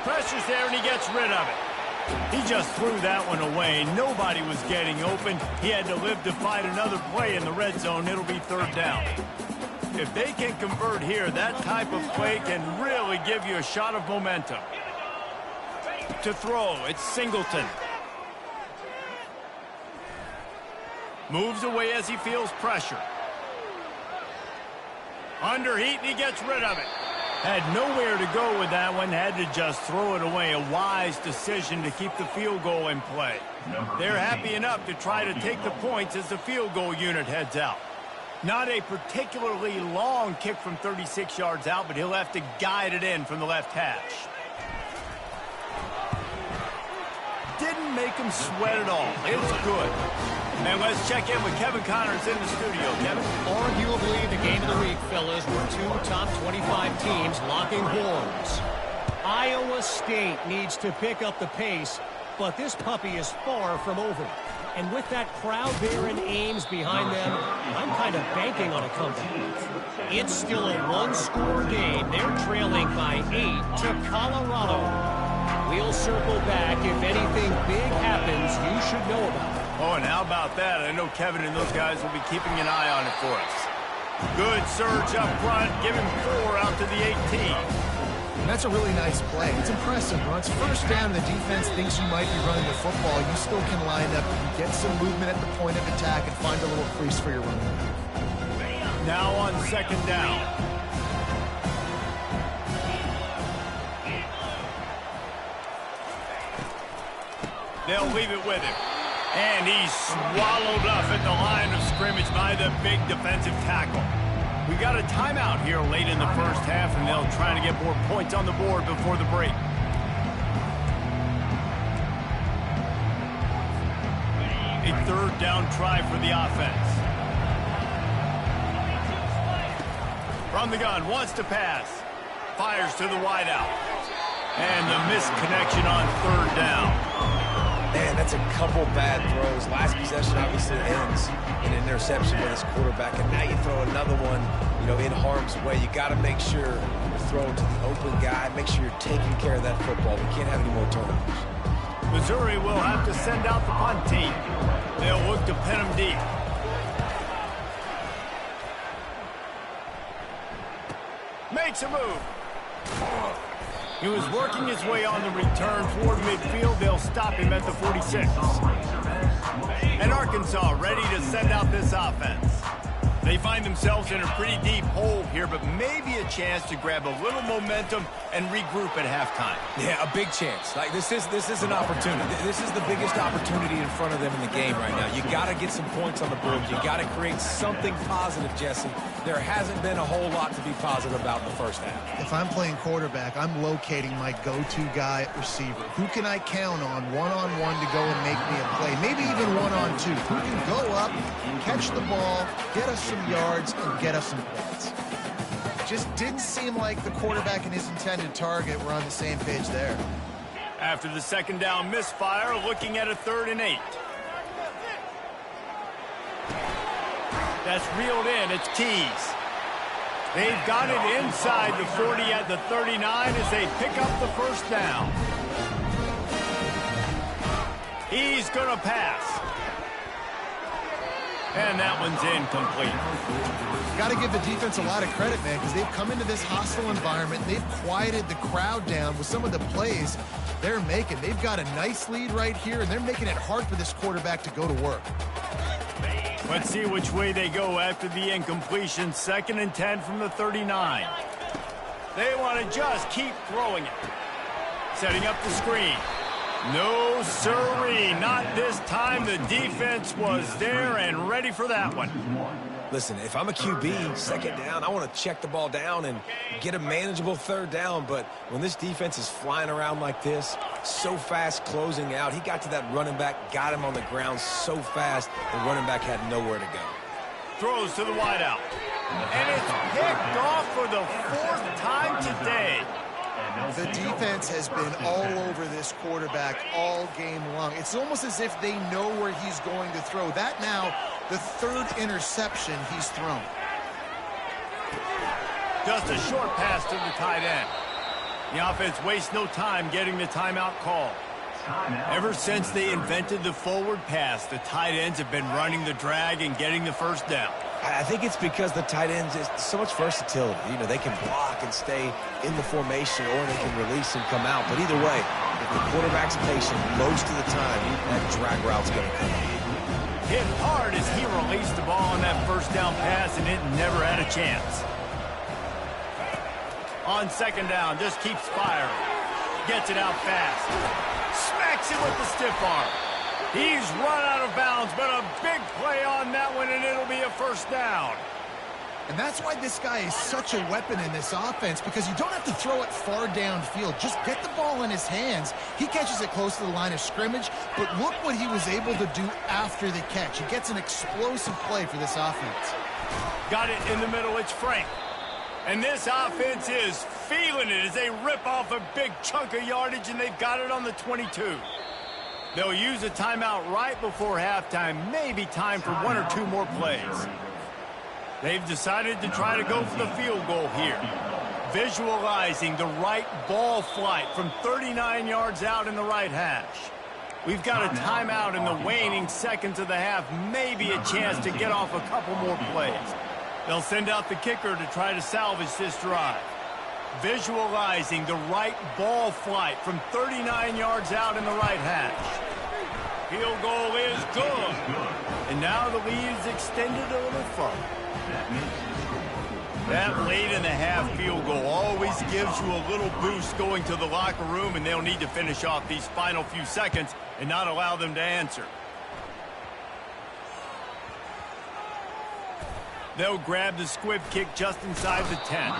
Pressure's there, and he gets rid of it. He just threw that one away. Nobody was getting open. He had to live to fight another play in the red zone. It'll be third down. If they can convert here, that type of play can really give you a shot of momentum. To throw, it's Singleton. Moves away as he feels pressure. Under heat, and he gets rid of it. Had nowhere to go with that one. Had to just throw it away. A wise decision to keep the field goal in play. They're happy enough to try to take the points as the field goal unit heads out. Not a particularly long kick from 36 yards out, but he'll have to guide it in from the left hash. Didn't make him sweat at all. It's good. And let's check in with Kevin Connors in the studio. Kevin? Arguably the game of the week, fellas, were two top 25 teams locking horns. Iowa State needs to pick up the pace, but this puppy is far from over. And with that crowd there in Ames behind them, I'm kind of banking on a comeback. It's still a one-score game. They're trailing by 8 to Colorado. We'll circle back. If anything big happens, you should know about it. Oh, and how about that? I know Kevin and those guys will be keeping an eye on it for us. Good surge up front. Give him 4 out to the 18. That's a really nice play. It's impressive. When it's first down, the defense thinks you might be running the football. You still can line up and get some movement at the point of attack and find a little crease for your running back. Now on second down. They'll leave it with him. And he's swallowed up at the line of scrimmage by the big defensive tackle. We got a timeout here late in the first half, and they'll try to get more points on the board before the break. A third down try for the offense. From the gun, wants to pass. Fires to the wideout. And the missed connection on third down. Man, that's a couple bad throws. Last possession obviously ends in an interception by this quarterback, and now you throw another one, in harm's way. You got to make sure you're throwing to the open guy. Make sure you're taking care of that football. We can't have any more turnovers. Missouri will have to send out the punt team. They'll look to pin him deep. Makes a move. He was working his way on the return toward midfield. They'll stop him at the 46. And Arkansas ready to send out this offense. They find themselves in a pretty deep hole here, but maybe a chance to grab a little momentum and regroup at halftime. Yeah, a big chance. Like this is an opportunity. This is the biggest opportunity in front of them in the game right now. You got to get some points on the board. You got to create something positive, Jesse. There hasn't been a whole lot to be positive about in the first half. If I'm playing quarterback, I'm locating my go-to guy at receiver. Who can I count on one-on-one to go and make me a play? Maybe even one-on-two. Who can go up, catch the ball, get us some yards, and get us some points. Just didn't seem like the quarterback and his intended target were on the same page there. After the second down misfire, looking at a 3rd and 8. That's reeled in. It's Keys. They've got it inside the 40 at the 39 as they pick up the first down. He's going to pass. And that one's incomplete. Got to give the defense a lot of credit, man, because they've come into this hostile environment. They've quieted the crowd down with some of the plays they're making. They've got a nice lead right here, and they're making it hard for this quarterback to go to work. Let's see which way they go after the incompletion. 2nd and 10 from the 39. They want to just keep throwing it. Setting up the screen. No, sirree, not this time. The defense was there and ready for that one. Listen, if I'm a QB, second down, I want to check the ball down and get a manageable 3rd down. But when this defense is flying around like this, so fast closing out, he got to that running back, got him on the ground so fast, the running back had nowhere to go. Throws to the wideout. And it's picked off for the 4th time today. The defense has been all over this quarterback all game long. It's almost as if they know where he's going to throw. That now, the 3rd interception he's thrown. Just a short pass to the tight end. The offense wastes no time getting the timeout call. Ever since they invented the forward pass, the tight ends have been running the drag and getting the first down. I think it's because the tight ends is so much versatility. They can block and stay in the formation, or they can release and come out. But either way, if the quarterback's patient, most of the time, that drag route's going to come out. Hit hard as he released the ball on that first down pass, and it never had a chance. On second down, just keeps firing. Gets it out fast. Smacks it with the stiff arm. He's run out of bounds, but a big play on that one, and it'll be a first down. And that's why this guy is such a weapon in this offense, because you don't have to throw it far downfield. Just get the ball in his hands. He catches it close to the line of scrimmage, but look what he was able to do after the catch. He gets an explosive play for this offense. Got it in the middle. It's Frank. And this offense is feeling it as they rip off a big chunk of yardage, and they've got it on the 22. They'll use a timeout right before halftime. Maybe time for one or two more plays. They've decided to try to go for the field goal here. Visualizing the right ball flight from 39 yards out in the right hash. We've got a timeout in the waning seconds of the half. Maybe a chance to get off a couple more plays. They'll send out the kicker to try to salvage this drive. Visualizing the right ball flight from 39 yards out in the right hash. Field goal is good. And now the lead is extended a little further. That late in the half field goal always gives you a little boost going to the locker room, and they'll need to finish off these final few seconds and not allow them to answer. They'll grab the squib kick just inside the 10.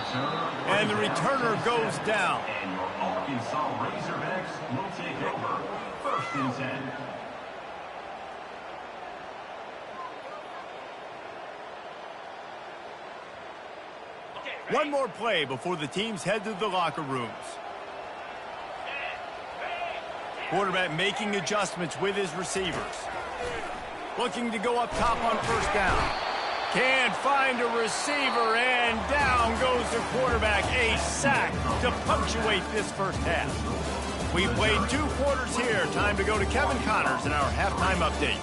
And the returner goes down. And your Arkansas Razorbacks will take over. 1st and 10. One more play before the teams head to the locker rooms. Quarterback making adjustments with his receivers. Looking to go up top on first down. Can't find a receiver, and down goes the quarterback. A sack to punctuate this first half. We played 2 quarters here. Time to go to Kevin Connors in our halftime update.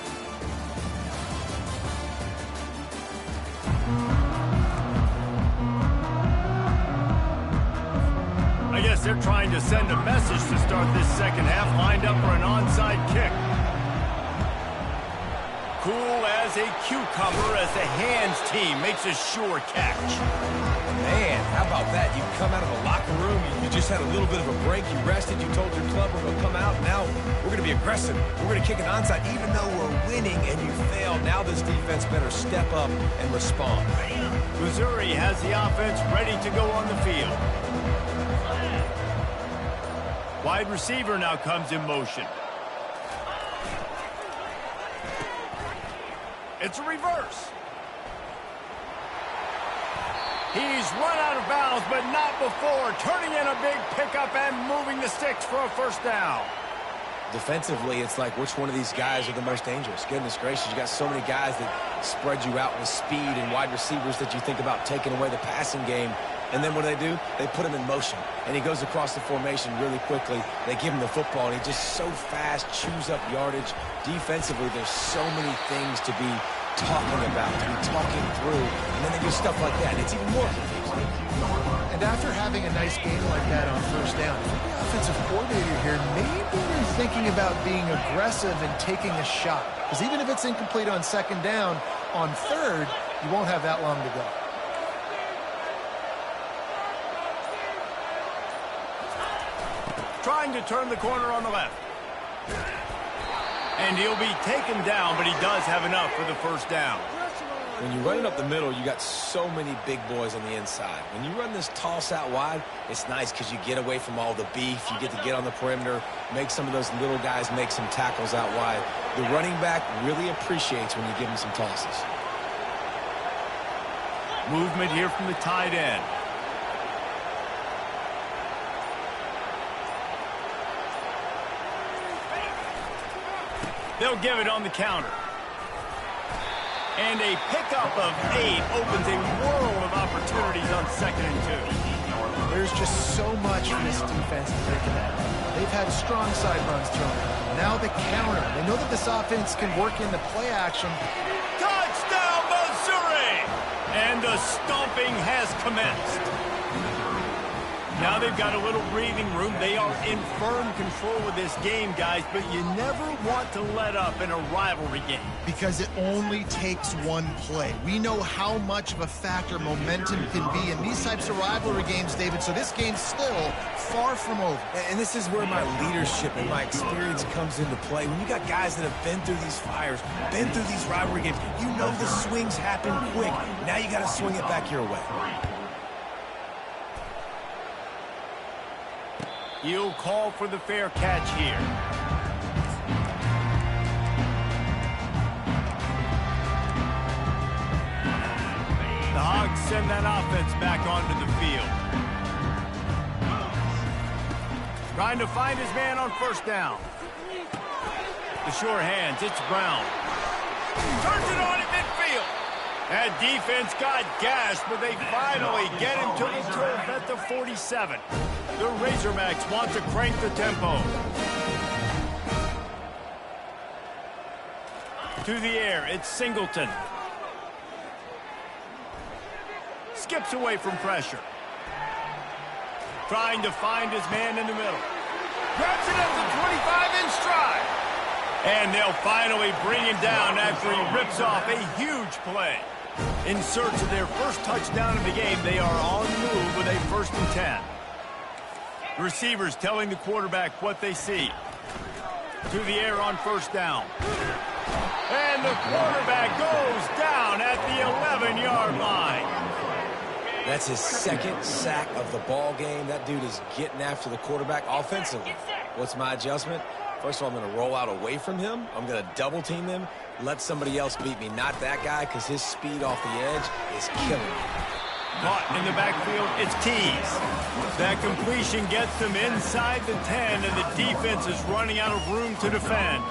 I guess they're trying to send a message to start this second half, lined up for an onside kick. Cool as a cucumber as the hands team makes a sure catch. Man, how about that? You come out of the locker room, you just had a little bit of a break, you rested, you told your club we're going to come out, now we're going to be aggressive. We're going to kick an onside even though we're winning and you failed. Now this defense better step up and respond. Missouri has the offense ready to go on the field. Wide receiver now comes in motion. It's a reverse. He's run out of bounds, but not before. Turning in a big pickup and moving the sticks for a first down. Defensively, it's like which one of these guys are the most dangerous? Goodness gracious, you got so many guys that spread you out with speed and wide receivers that you think about taking away the passing game. And then what do? They put him in motion. And he goes across the formation really quickly. They give him the football, and he just so fast, chews up yardage. Defensively, there's so many things to be talking about, to be talking through. And then they do stuff like that, and it's even more confusing. And after having a nice game like that on first down, if you're the offensive coordinator here, maybe you're thinking about being aggressive and taking a shot. Because even if it's incomplete on second down, on third, you won't have that long to go. Trying to turn the corner on the left. And he'll be taken down, but he does have enough for the first down. When you run it up the middle, you got so many big boys on the inside. When you run this toss out wide, it's nice because you get away from all the beef. You get to get on the perimeter, make some of those little guys make some tackles out wide. The running back really appreciates when you give him some tosses. Movement here from the tight end. They'll give it on the counter. And a pickup of 8 opens a world of opportunities on 2nd and 2. There's just so much for this defense to take it out. They've had strong side runs thrown. Now the counter. They know that this offense can work in the play action. Touchdown, Missouri! And the stomping has commenced. Now they've got a little breathing room. They are in firm control of this game, guys, but you never want to let up in a rivalry game. Because it only takes one play. We know how much of a factor momentum can be in these types of rivalry games, David, so this game's still far from over. And this is where my leadership and my experience comes into play. When you got guys that have been through these fires, been through these rivalry games, you know the swings happen quick. Now you got to swing it back your way. He'll call for the fair catch here. The Hogs send that offense back onto the field. Trying to find his man on first down. The sure hands, it's Brown. Turns it on at midfield. That defense got gashed, but they finally get him to the turf at the 47. The Razorbacks want to crank the tempo. To the air, it's Singleton. Skips away from pressure. Trying to find his man in the middle. Grabs it at the 25 in stride. And they'll finally bring him down after he rips off a huge play. In search of their first touchdown of the game, they are on the move with a 1st and 10. Receivers telling the quarterback what they see. To the air on first down. And the quarterback goes down at the 11-yard line. That's his 2nd sack of the ball game. That dude is getting after the quarterback offensively. What's my adjustment? First of all, I'm going to roll out away from him. I'm going to double team him. Let somebody else beat me. Not that guy, because his speed off the edge is killing me. Caught in the backfield, it's Tees. That completion gets them inside the 10, and the defense is running out of room to defend.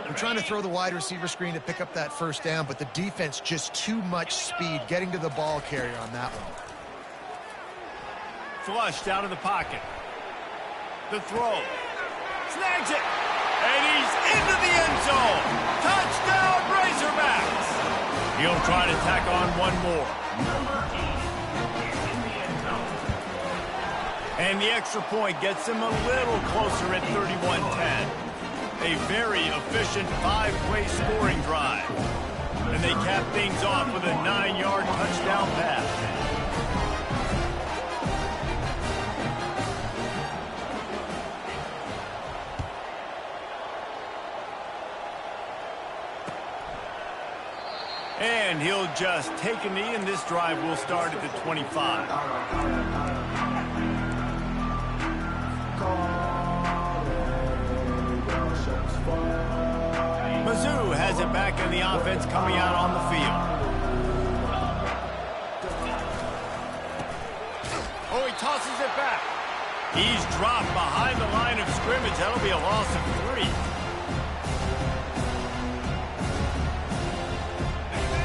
We're trying to throw the wide receiver screen to pick up that first down, but the defense just too much speed getting to the ball carrier on that one. Flushed out of the pocket. The throw. Snags it. And he's into the end zone. Touchdown, Razorbacks. He'll try to tack on one more. And the extra point gets him a little closer at 31-10. A very efficient 5-play scoring drive. And they cap things off with a 9-yard touchdown pass. And he'll just take a knee, and this drive will start at the 25. Mizzou has it back in the offense coming out on the field. Oh, he tosses it back. He's dropped behind the line of scrimmage. That'll be a loss of 3.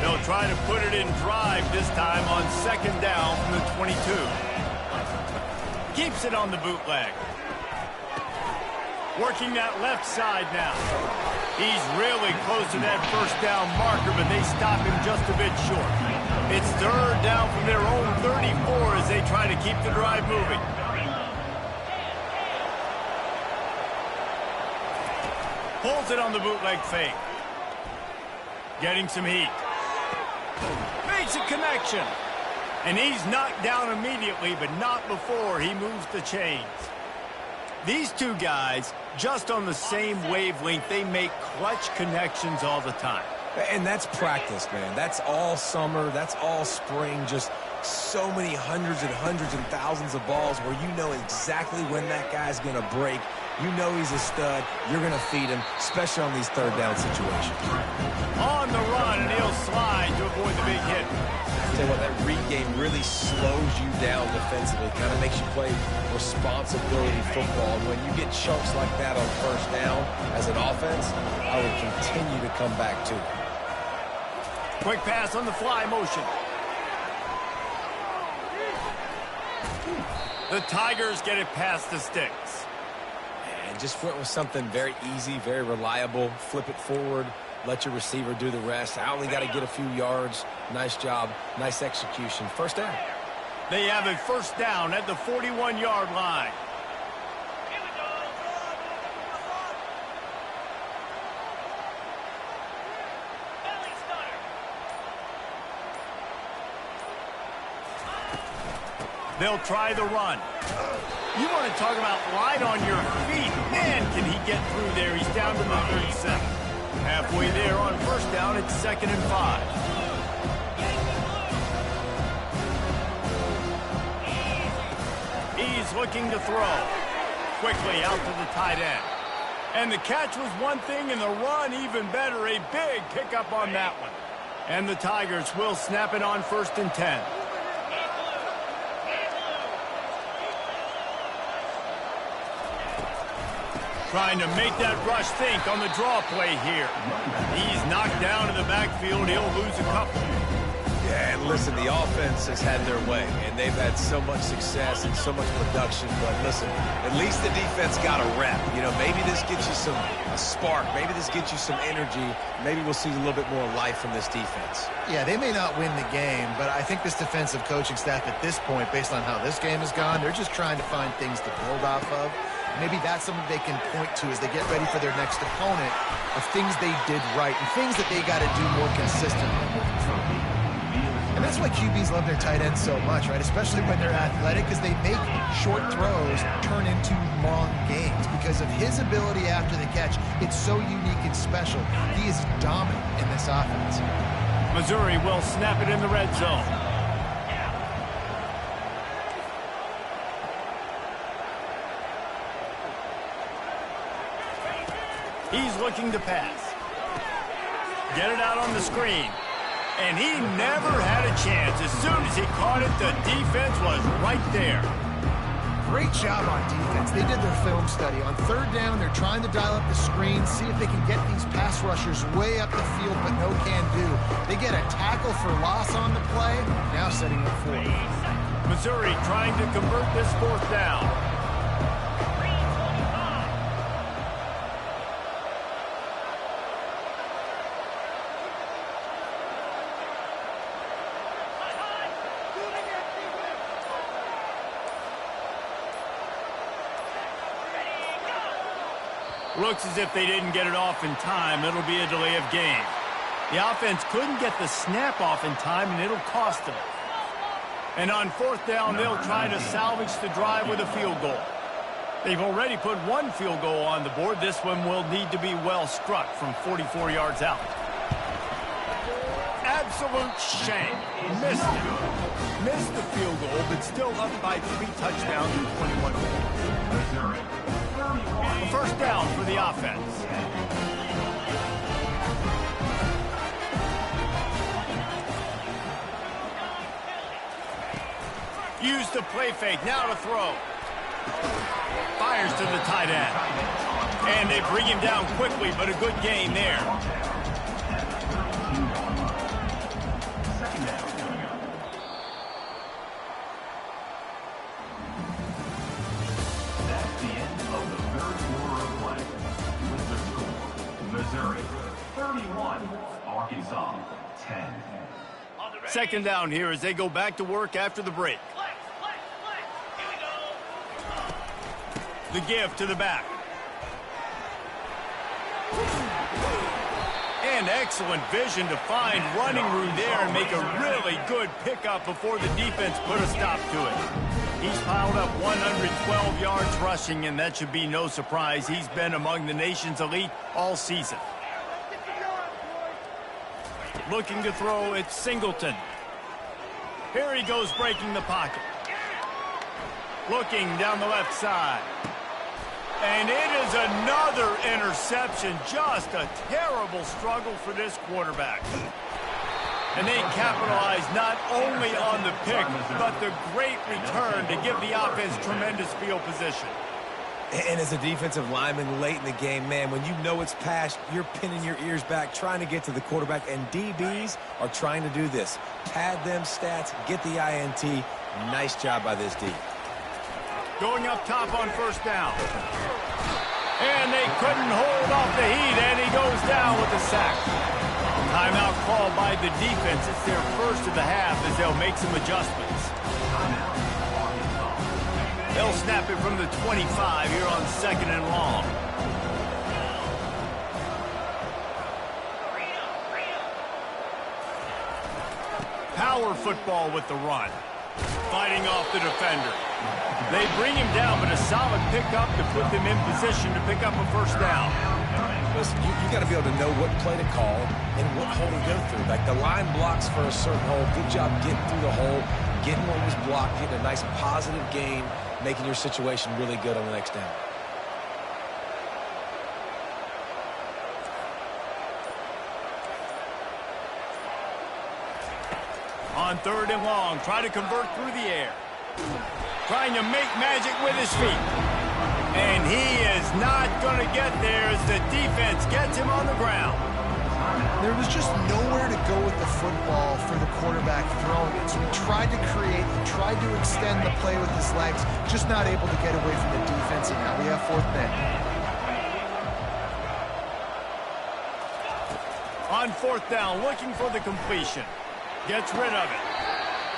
They'll try to put it in drive this time on 2nd down from the 22. Keeps it on the bootleg. Working that left side now. He's really close to that first down marker, but they stop him just a bit short. It's 3rd down from their own 34 as they try to keep the drive moving. Pulls it on the bootleg fake. Getting some heat. Makes a connection. And he's knocked down immediately, but not before he moves the chains. These two guys, just on the same wavelength, they make clutch connections all the time. And that's practice, man. That's all summer. That's all spring. Just so many hundreds and thousands of balls where you know exactly when that guy's going to break. You know he's a stud. You're going to feed him, especially on these 3rd down situations. On the run, and he'll slide to avoid the big hit. Tell you what, that read game really slows you down defensively. Kind of makes you play responsibility football. And when you get chunks like that on first down as an offense, I would continue to come back to it. Quick pass on the fly motion. The Tigers get it past the sticks. And just went with something very easy, very reliable. Flip it forward. Let your receiver do the rest. I only got to get a few yards. Nice job. Nice execution. First down. They have a first down at the 41-yard line. They'll try the run. You want to talk about light on your feet. Man, can he get through there. He's down to the 37. Halfway there on first down, it's 2nd and 5. He's looking to throw. Quickly out to the tight end. And the catch was one thing, and the run even better. A big pickup on that one. And the Tigers will snap it on 1st and 10. Trying to make that rush think on the draw play here. He's knocked down in the backfield. He'll lose a couple. Yeah, and listen, the offense has had their way, and they've had so much success and so much production. But listen, at least the defense got a rep. You know, maybe this gets you a spark. Maybe this gets you some energy. Maybe we'll see a little bit more life from this defense. Yeah, they may not win the game, but I think this defensive coaching staff at this point, based on how this game has gone, they're just trying to find things to build off of. Maybe that's something they can point to as they get ready for their next opponent of things they did right and things that they got to do more consistently. And that's why QBs love their tight ends so much, right? Especially when they're athletic, because they make short throws turn into long games. Because of his ability after the catch, it's so unique and special. He is dominant in this offense. Missouri will snap it in the red zone. He's looking to pass. Get it out on the screen. And he never had a chance. As soon as he caught it, the defense was right there. Great job on defense. They did their film study. On 3rd down, they're trying to dial up the screen, see if they can get these pass rushers way up the field, but no can do. They get a tackle for loss on the play, now setting up 4th. Missouri trying to convert this 4th down. Looks as if they didn't get it off in time. It'll be a delay of game. The offense couldn't get the snap off in time, and it'll cost them. And on 4th down, they'll try to salvage the drive with a field goal. They've already put one field goal on the board. This one will need to be well struck from 44 yards out. Absolute shame. Missed it. Missed the field goal, but still up by 3 touchdowns and 21 points. A first down for the offense. Use the play fake. Now to throw. Fires to the tight end. And they bring him down quickly, but a good gain there. That's the end of the 3rd quarter of play. With the score, Missouri 31, Arkansas 10. 2nd down here as they go back to work after the break. The give to the back. And excellent vision to find running room there and make a really good pickup before the defense put a stop to it. He's piled up 112 yards rushing, and that should be no surprise. He's been among the nation's elite all season. Looking to throw, it's Singleton. Here he goes breaking the pocket. Looking down the left side. And it is another interception. Just a terrible struggle for this quarterback. And they capitalize not only on the pick, but the great return to give the offense tremendous field position. And as a defensive lineman late in the game, man, when you know it's passed, you're pinning your ears back, trying to get to the quarterback, and DBs are trying to do this. Pad them stats, get the INT. Nice job by this D. Going up top on first down. And they couldn't hold off the heat, and he goes down with a sack. Timeout called by the defense. It's their first of the half as they'll make some adjustments. They'll snap it from the 25 here on 2nd and long. Power football with the run. Fighting off the defender. They bring him down, but a solid pickup to put them in position to pick up a first down. Listen, you got to be able to know what play to call and what hole to go through. Like the line blocks for a certain hole. Good job getting through the hole, getting what was blocked, getting a nice positive gain, making your situation really good on the next down. On 3rd and long, try to convert through the air. Trying to make magic with his feet. And he is not going to get there as the defense gets him on the ground. There was just nowhere to go with the football for the quarterback throwing it. So he tried to create, he tried to extend the play with his legs, just not able to get away from the defense, and now we have 4th down. On 4th down, looking for the completion. Gets rid of it.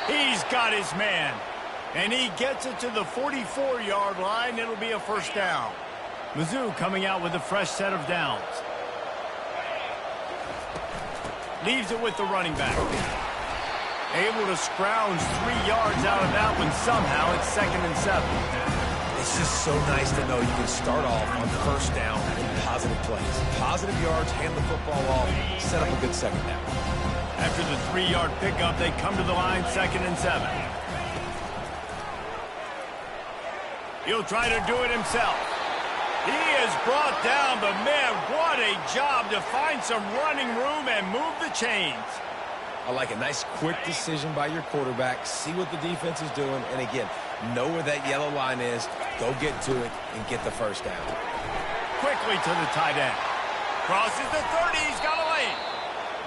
He's got his man. And he gets it to the 44-yard line. It'll be a first down. Mizzou coming out with a fresh set of downs. Leaves it with the running back. Able to scrounge 3 yards out of that one somehow. It's 2nd and 7. It's just so nice to know you can start off on first down with positive plays. Positive yards, hand the football off, set up a good second down. After the 3-yard pickup, they come to the line, 2nd and 7. He'll try to do it himself. He is brought down, but man, what a job to find some running room and move the chains. I like a nice quick decision by your quarterback. See what the defense is doing. And again, know where that yellow line is. Go get to it and get the first down. Quickly to the tight end. Crosses the 30. He's got a lane.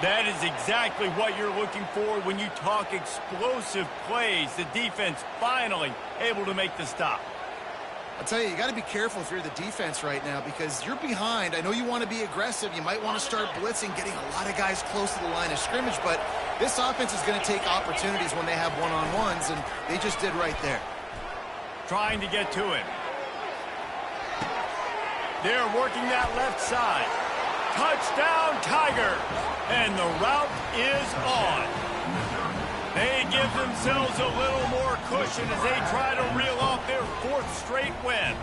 That is exactly what you're looking for when you talk explosive plays. The defense finally able to make the stop. I'll tell you, you got to be careful if you're the defense right now because you're behind. I know you want to be aggressive. You might want to start blitzing, getting a lot of guys close to the line of scrimmage, but this offense is going to take opportunities when they have one-on-ones, and they just did right there. Trying to get to him. They're working that left side. Touchdown, Tigers! And the route is on. They give themselves a little more cushion as they try to reel off their 4th straight win.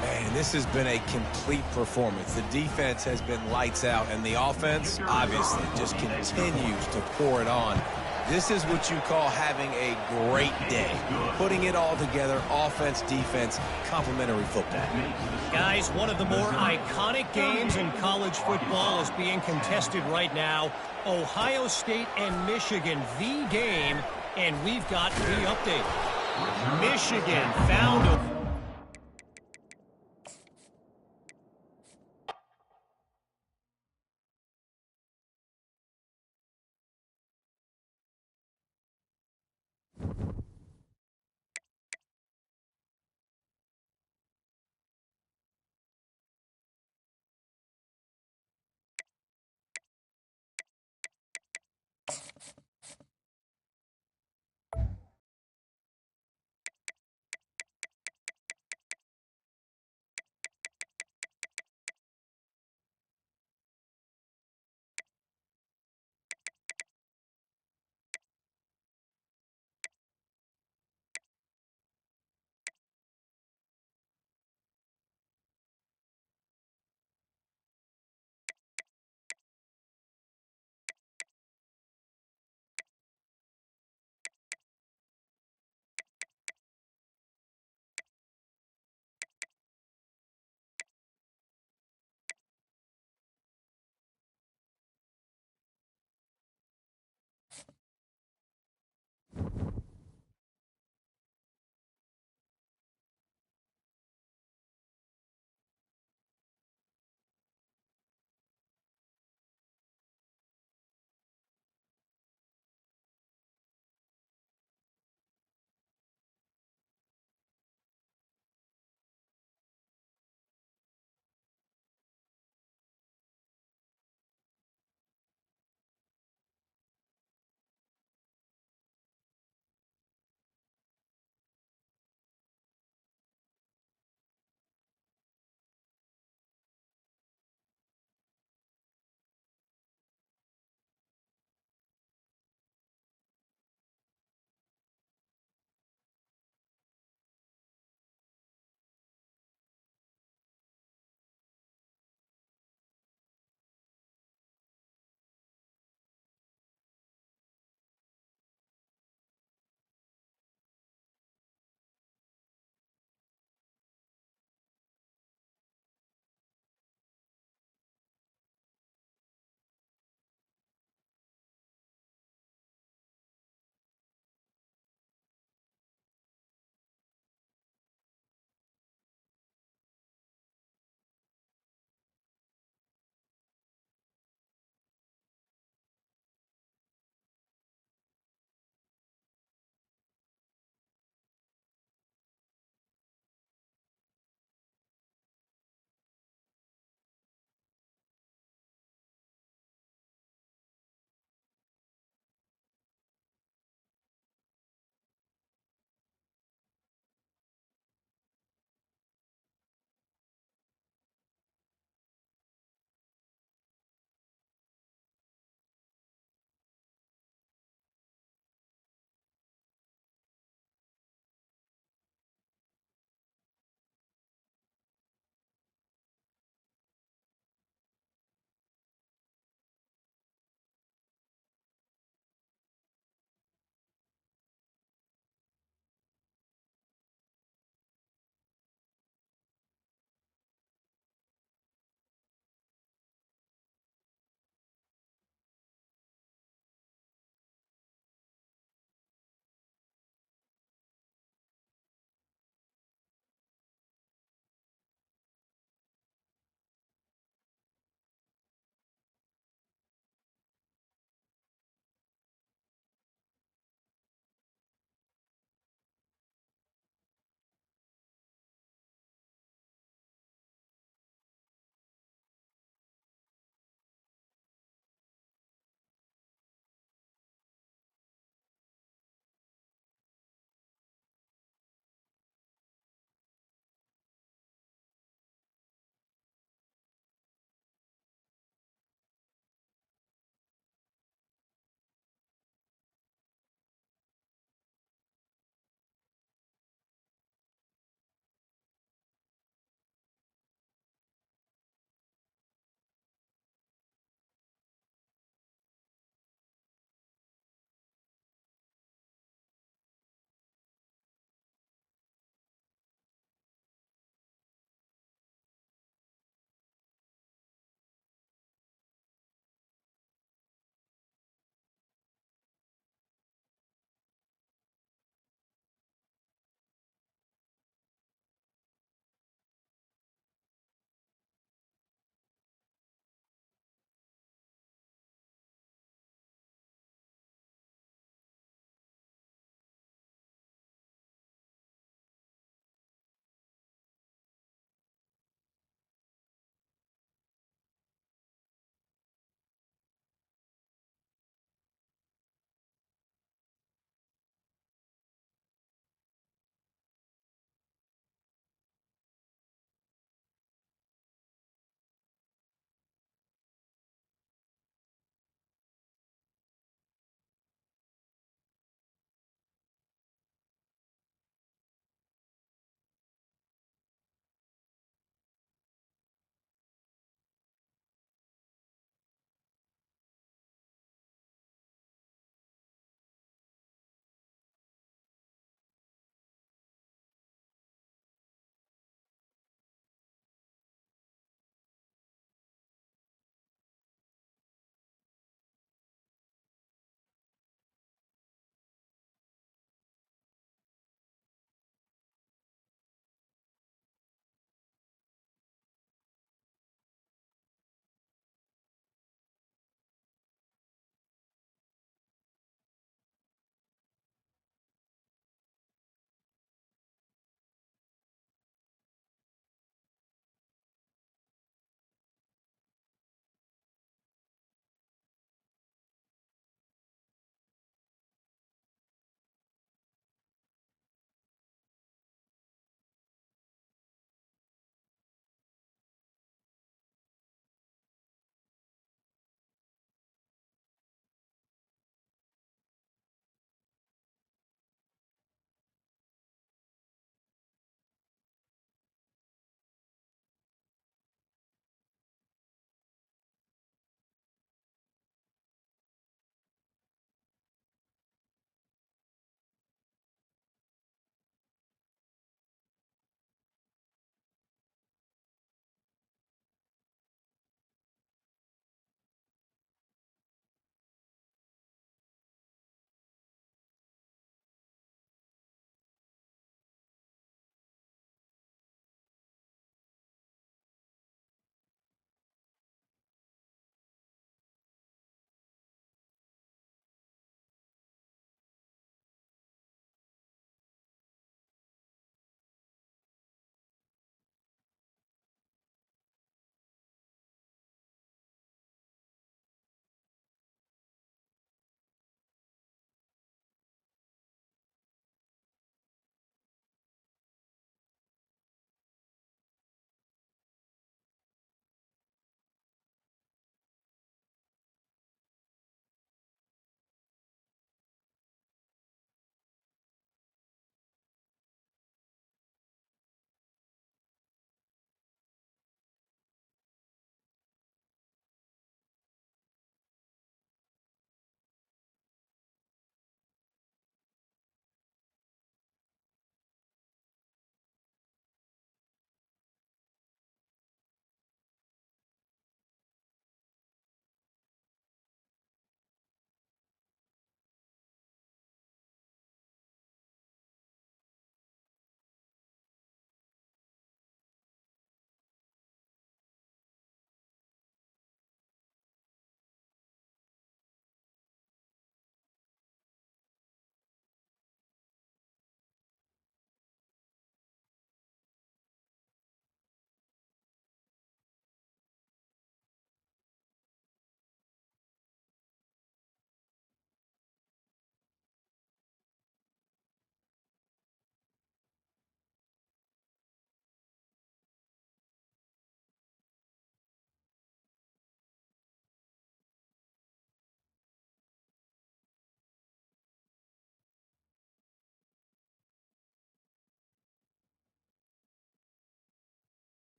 Man, this has been a complete performance. The defense has been lights out, and the offense, obviously, just continues to pour it on. This is what you call having a great day. Putting it all together, offense, defense, complementary football. Guys, one of the more iconic games in college football is being contested right now. Ohio State and Michigan, the game, and we've got the update. Michigan found a